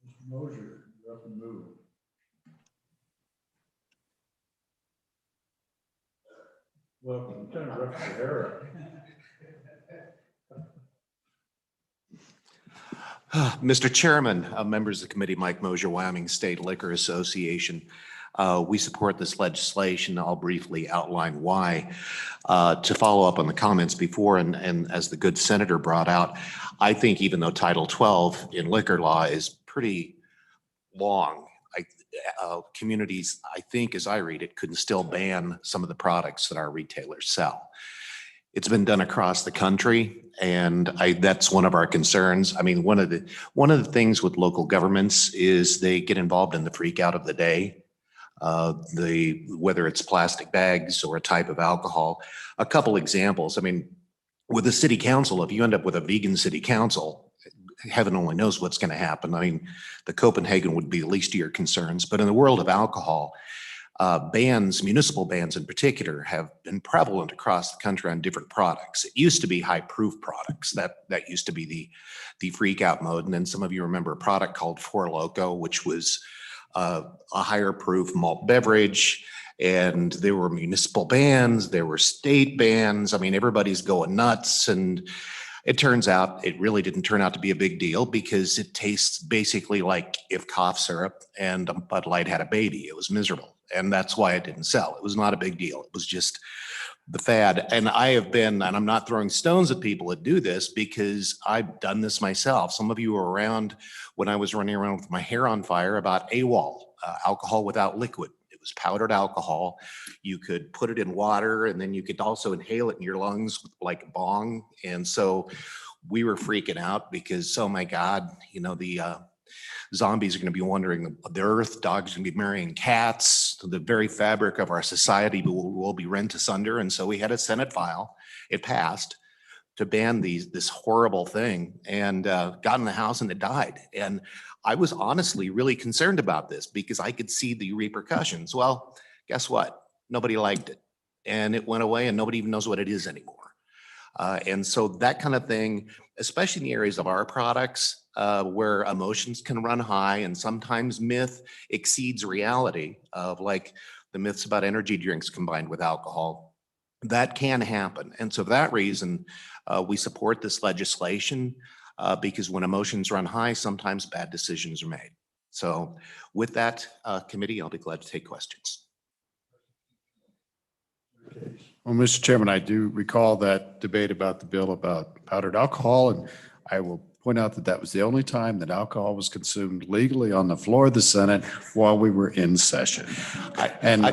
Mr. Mosier, you're up and moving. Welcome, Lieutenant Rex Sahara. Mr. Chairman, members of the committee, Mike Mosier, Wyoming State Liquor Association. We support this legislation. I'll briefly outline why. To follow up on the comments before, and as the good senator brought out, I think even though Title 12 in liquor law is pretty long, communities, I think as I read it, could still ban some of the products that our retailers sell. It's been done across the country, and that's one of our concerns. I mean, one of the things with local governments is they get involved in the freak out of the day. Whether it's plastic bags or a type of alcohol. A couple examples. I mean, with the city council, if you end up with a vegan city council, heaven only knows what's going to happen. I mean, the Copenhagen would be the least of your concerns. But in the world of alcohol, municipal bans in particular, have been prevalent across the country on different products. It used to be high proof products. That used to be the freak out mode. And then some of you remember a product called Four Loko, which was a higher proof malt beverage, and there were municipal bans, there were state bans. I mean, everybody's going nuts, and it turns out it really didn't turn out to be a big deal because it tastes basically like if cough syrup and Bud Light had a baby. It was miserable, and that's why it didn't sell. It was not a big deal. It was just the fad. And and I'm not throwing stones at people that do this because I've done this myself. Some of you were around when I was running around with my hair on fire about AWOL, alcohol without liquid. It was powdered alcohol. You could put it in water, and then you could also inhale it in your lungs like a bong. And so we were freaking out because, oh my God, the zombies are going to be wandering the earth. Dogs are going to be marrying cats. The very fabric of our society will be rent asunder. And so we had a Senate file. It passed to ban this horrible thing, and got in the House and it died. And I was honestly really concerned about this because I could see the repercussions. Well, guess what? Nobody liked it, and it went away, and nobody even knows what it is anymore. And so that kind of thing, especially in the areas of our products, where emotions can run high and sometimes myth exceeds reality, of like the myths about energy drinks combined with alcohol, that can happen. And so for that reason, we support this legislation, because when emotions run high, sometimes bad decisions are made. So with that, committee, I'll be glad to take questions. Well, Mr. Chairman, I do recall that debate about the bill about powdered alcohol, and I will point out that that was the only time that alcohol was consumed legally on the floor of the Senate while we were in session. And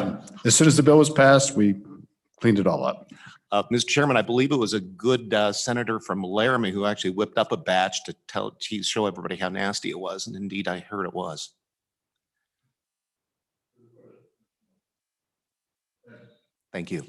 as soon as the bill was passed, we cleaned it all up. Mr. Chairman, I believe it was a good senator from Laramie who actually whipped up a batch to show everybody how nasty it was. And indeed, I heard it was. Thank you.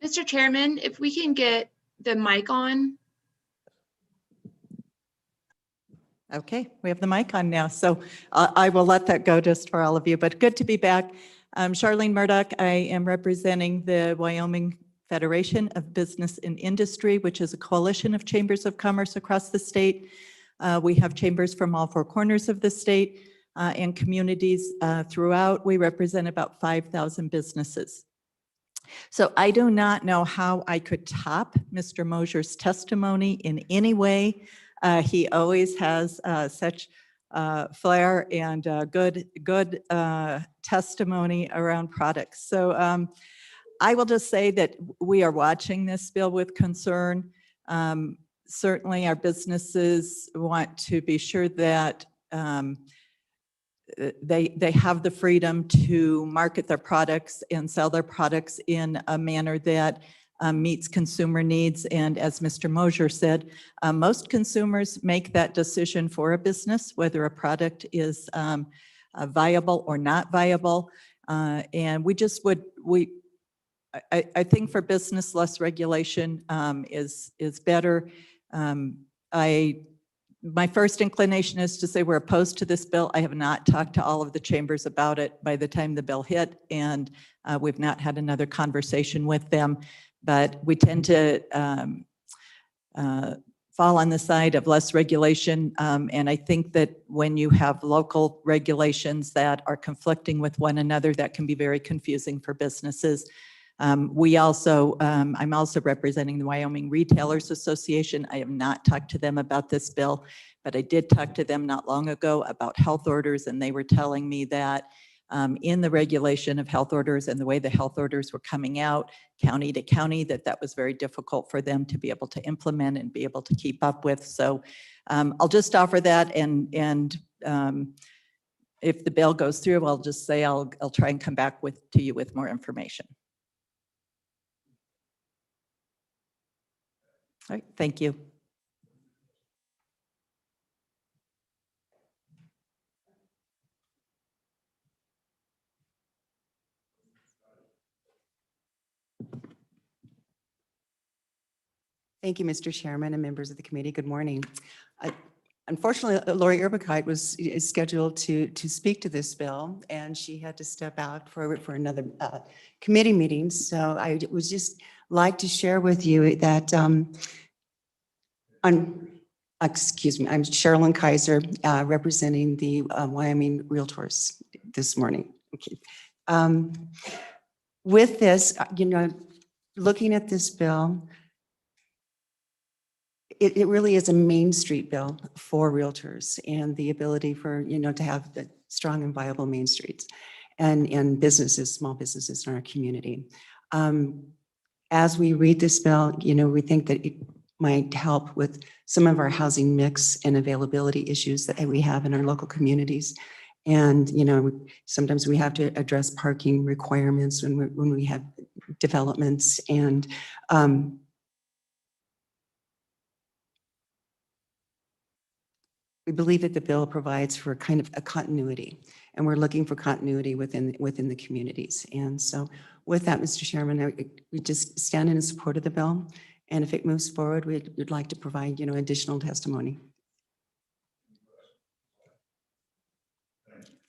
Mr. Chairman, if we can get the mic on. Okay, we have the mic on now, so I will let that go just for all of you, but good to be back. I'm Charlene Murdoch. I am representing the Wyoming Federation of Business and Industry, which is a coalition of chambers of commerce across the state. We have chambers from all four corners of the state and communities throughout. We represent about 5,000 businesses. So I do not know how I could top Mr. Mosier's testimony in any way. He always has such flair and good testimony around products. So I will just say that we are watching this bill with concern. Certainly our businesses want to be sure that they have the freedom to market their products and sell their products in a manner that meets consumer needs. And as Mr. Mosier said, most consumers make that decision for a business, whether a product is viable or not viable. And we just would, I think for business, less regulation is better. My first inclination is to say we're opposed to this bill. I have not talked to all of the chambers about it by the time the bill hit, and we've not had another conversation with them. But we tend to fall on the side of less regulation. And I think that when you have local regulations that are conflicting with one another, that can be very confusing for businesses. I'm also representing the Wyoming Retailers Association. I have not talked to them about this bill, but I did talk to them not long ago about health orders, and they were telling me that in the regulation of health orders and the way the health orders were coming out county to county, that was very difficult for them to be able to implement and be able to keep up with. So I'll just offer that, and if the bill goes through, I'll just say I'll try and come back to you with more information. All right, thank you. Thank you, Mr. Chairman and members of the committee. Good morning. Unfortunately, Lori Erbakite is scheduled to speak to this bill, and she had to step out for another committee meeting. So I would just like to share with you that excuse me, I'm Sherilyn Kaiser, representing the Wyoming Realtors this morning. Okay. With this, looking at this bill, it really is a Main Street bill for realtors and the ability for, to have the strong and viable main streets and businesses, small businesses in our community. As we read this bill, we think that it might help with some of our housing mix and availability issues that we have in our local communities. And, sometimes we have to address parking requirements when we have developments and, we believe that the bill provides for kind of a continuity, and we're looking for continuity within the communities. And so with that, Mr. Chairman, we just stand in support of the bill. And if it moves forward, we'd like to provide, additional testimony.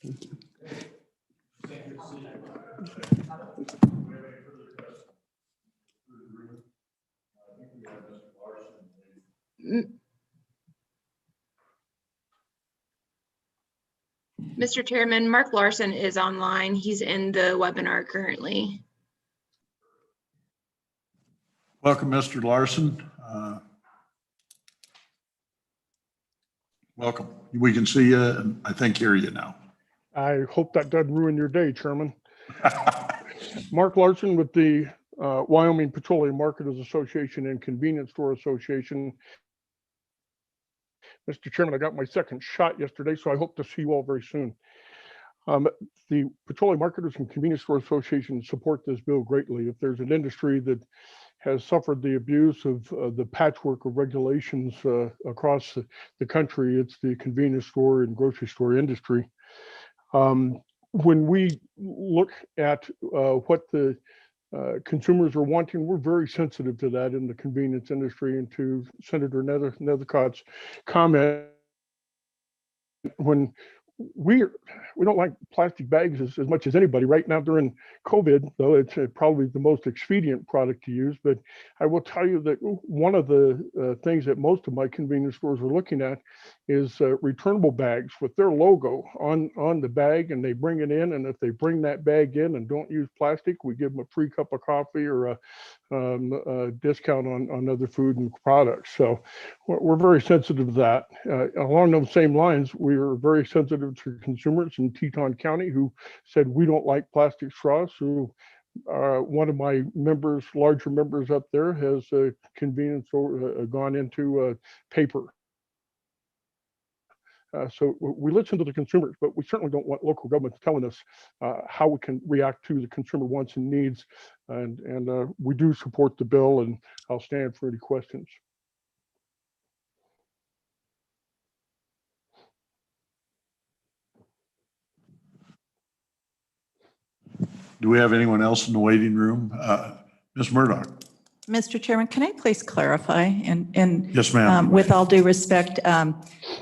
Thank you. Mr. Chairman, Mark Larson is online. He's in the webinar currently. Welcome, Mr. Larson. Welcome. We can see you and I think hear you now. I hope that doesn't ruin your day, Chairman. Mark Larson with the Wyoming Petroleum Marketers Association and Convenience Store Association. Mr. Chairman, I got my second shot yesterday, so I hope to see you all very soon. The Petroleum Marketers and Convenience Store Association support this bill greatly. If there's an industry that has suffered the abuse of the patchwork of regulations across the country, it's the convenience store and grocery store industry. When we look at what the consumers are wanting, we're very sensitive to that in the convenience industry. And to Senator Nethercott's comment, when we don't like plastic bags as much as anybody right now during COVID, though it's probably the most expedient product to use. But I will tell you that one of the things that most of my convenience stores are looking at is returnable bags with their logo on the bag, and they bring it in. And if they bring that bag in and don't use plastic, we give them a free cup of coffee or a discount on other food and products. So we're very sensitive to that. Along those same lines, we are very sensitive to consumers in Teton County who said we don't like plastic straws. So one of my members, larger members up there, has a convenience store gone into paper. So we listen to the consumers, but we certainly don't want local governments telling us how we can react to the consumer wants and needs. And we do support the bill, and I'll stand for any questions. Do we have anyone else in the waiting room? Ms. Murdoch. Mr. Chairman, can I please clarify? And Yes, ma'am. With all due respect, and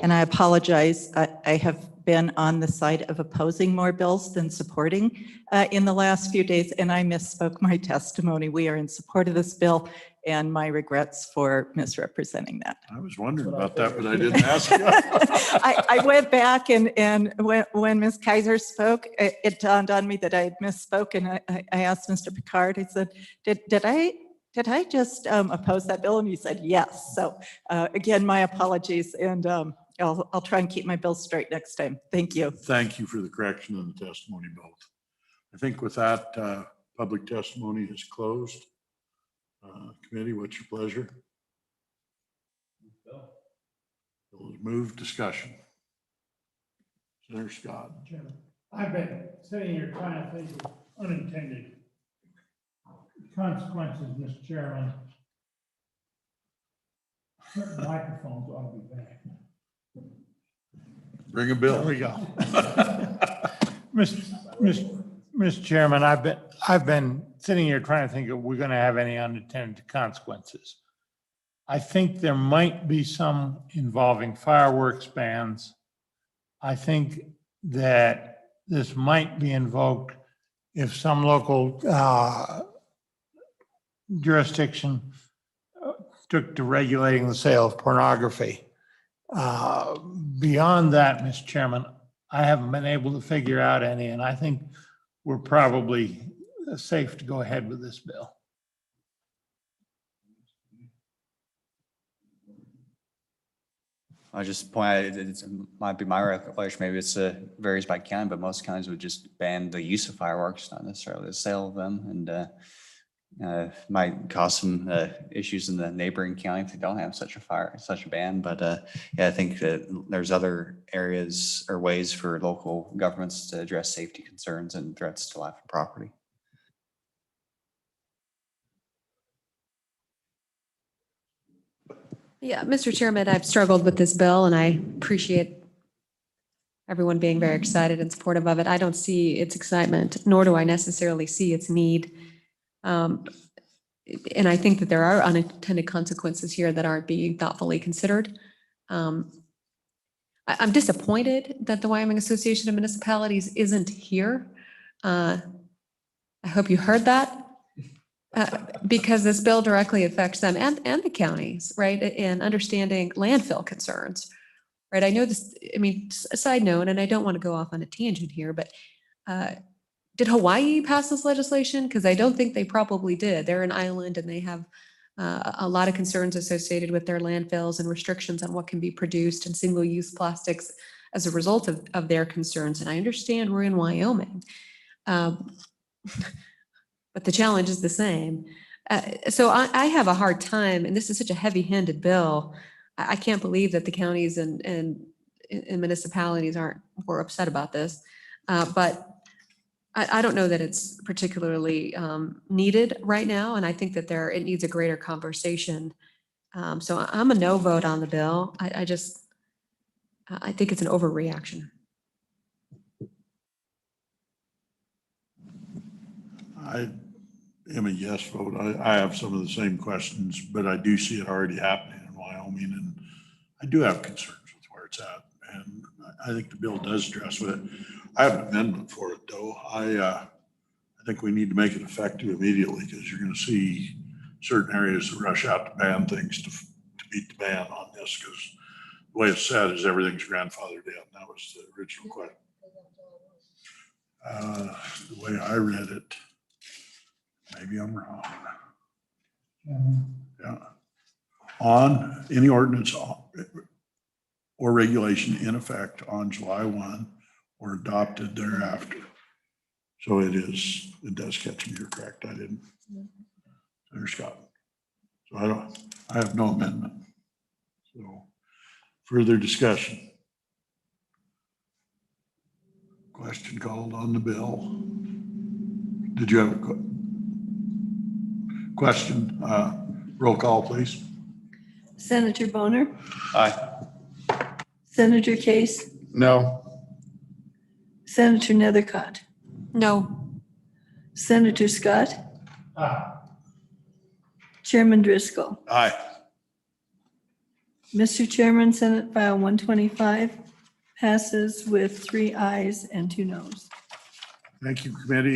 I apologize, I have been on the side of opposing more bills than supporting in the last few days, and I misspoke my testimony. We are in support of this bill, and my regrets for misrepresenting that. I was wondering about that, but I didn't ask you. I went back and when Ms. Kaiser spoke, it dawned on me that I had misspoke, and I asked Mr. Picard, I said, did I just oppose that bill? And he said, yes. So again, my apologies, and I'll try and keep my bills straight next time. Thank you. Thank you for the correction and the testimony both. I think with that, public testimony is closed. Committee, what's your pleasure? Bill is moved. Discussion. Senator Scott. Chairman, I've been sitting here trying to think of unintended consequences, Mr. Chairman. Certain microphones ought to be back. Bring a bill. There we go. Mr. Chairman, I've been sitting here trying to think if we're going to have any unintended consequences. I think there might be some involving fireworks bans. I think that this might be invoked if some local jurisdiction took to regulating the sale of pornography. Beyond that, Mr. Chairman, I haven't been able to figure out any, and I think we're probably safe to go ahead with this bill. I just point out, it might be my recollection, maybe it's varies by county, but most counties would just ban the use of fireworks, not necessarily the sale of them. And Might cause some issues in the neighboring county if they don't have such a ban. But yeah, I think that there's other areas or ways for local governments to address safety concerns and threats to life and property. Yeah, Mr. Chairman, I've struggled with this bill and I appreciate everyone being very excited and supportive of it. I don't see its excitement, nor do I necessarily see its need. And I think that there are unintended consequences here that aren't being thoughtfully considered. I'm disappointed that the Wyoming Association of Municipalities isn't here. I hope you heard that. Because this bill directly affects them and the counties, right? And understanding landfill concerns, right? I know this, I mean, a side note, and I don't want to go off on a tangent here, but did Hawaii pass this legislation? Because I don't think they probably did. They're an island and they have a lot of concerns associated with their landfills and restrictions on what can be produced and single-use plastics as a result of their concerns. And I understand we're in Wyoming. But the challenge is the same. So I have a hard time, and this is such a heavy-handed bill. I can't believe that the counties and municipalities were upset about this. But I don't know that it's particularly needed right now, and I think that it needs a greater conversation. So I'm a no vote on the bill. I think it's an overreaction. I am a yes vote. I have some of the same questions, but I do see it already happening in Wyoming, and I do have concerns with where it's at. And I think the bill does address it. I have an amendment for it, though. I think we need to make it effective immediately because you're going to see certain areas that rush out to ban things to beat the ban on this, because the way it's said is everything's grandfathered in. That was the original question. The way I read it, maybe I'm wrong. Yeah. On any ordinance or regulation in effect on July 1 or adopted thereafter. So it does catch me. You're correct. I didn't. There's Scott. So I have no amendment. So further discussion. Question called on the bill. Did you have a question? Roll call, please. Senator Bonner, Aye. Senator Case, No. Senator Nethercott, No. Senator Scott, Chairman Driscoll. Aye. Mr. Chairman, Senate File 125 passes with 3 ayes and 2 noes. Thank you, committee.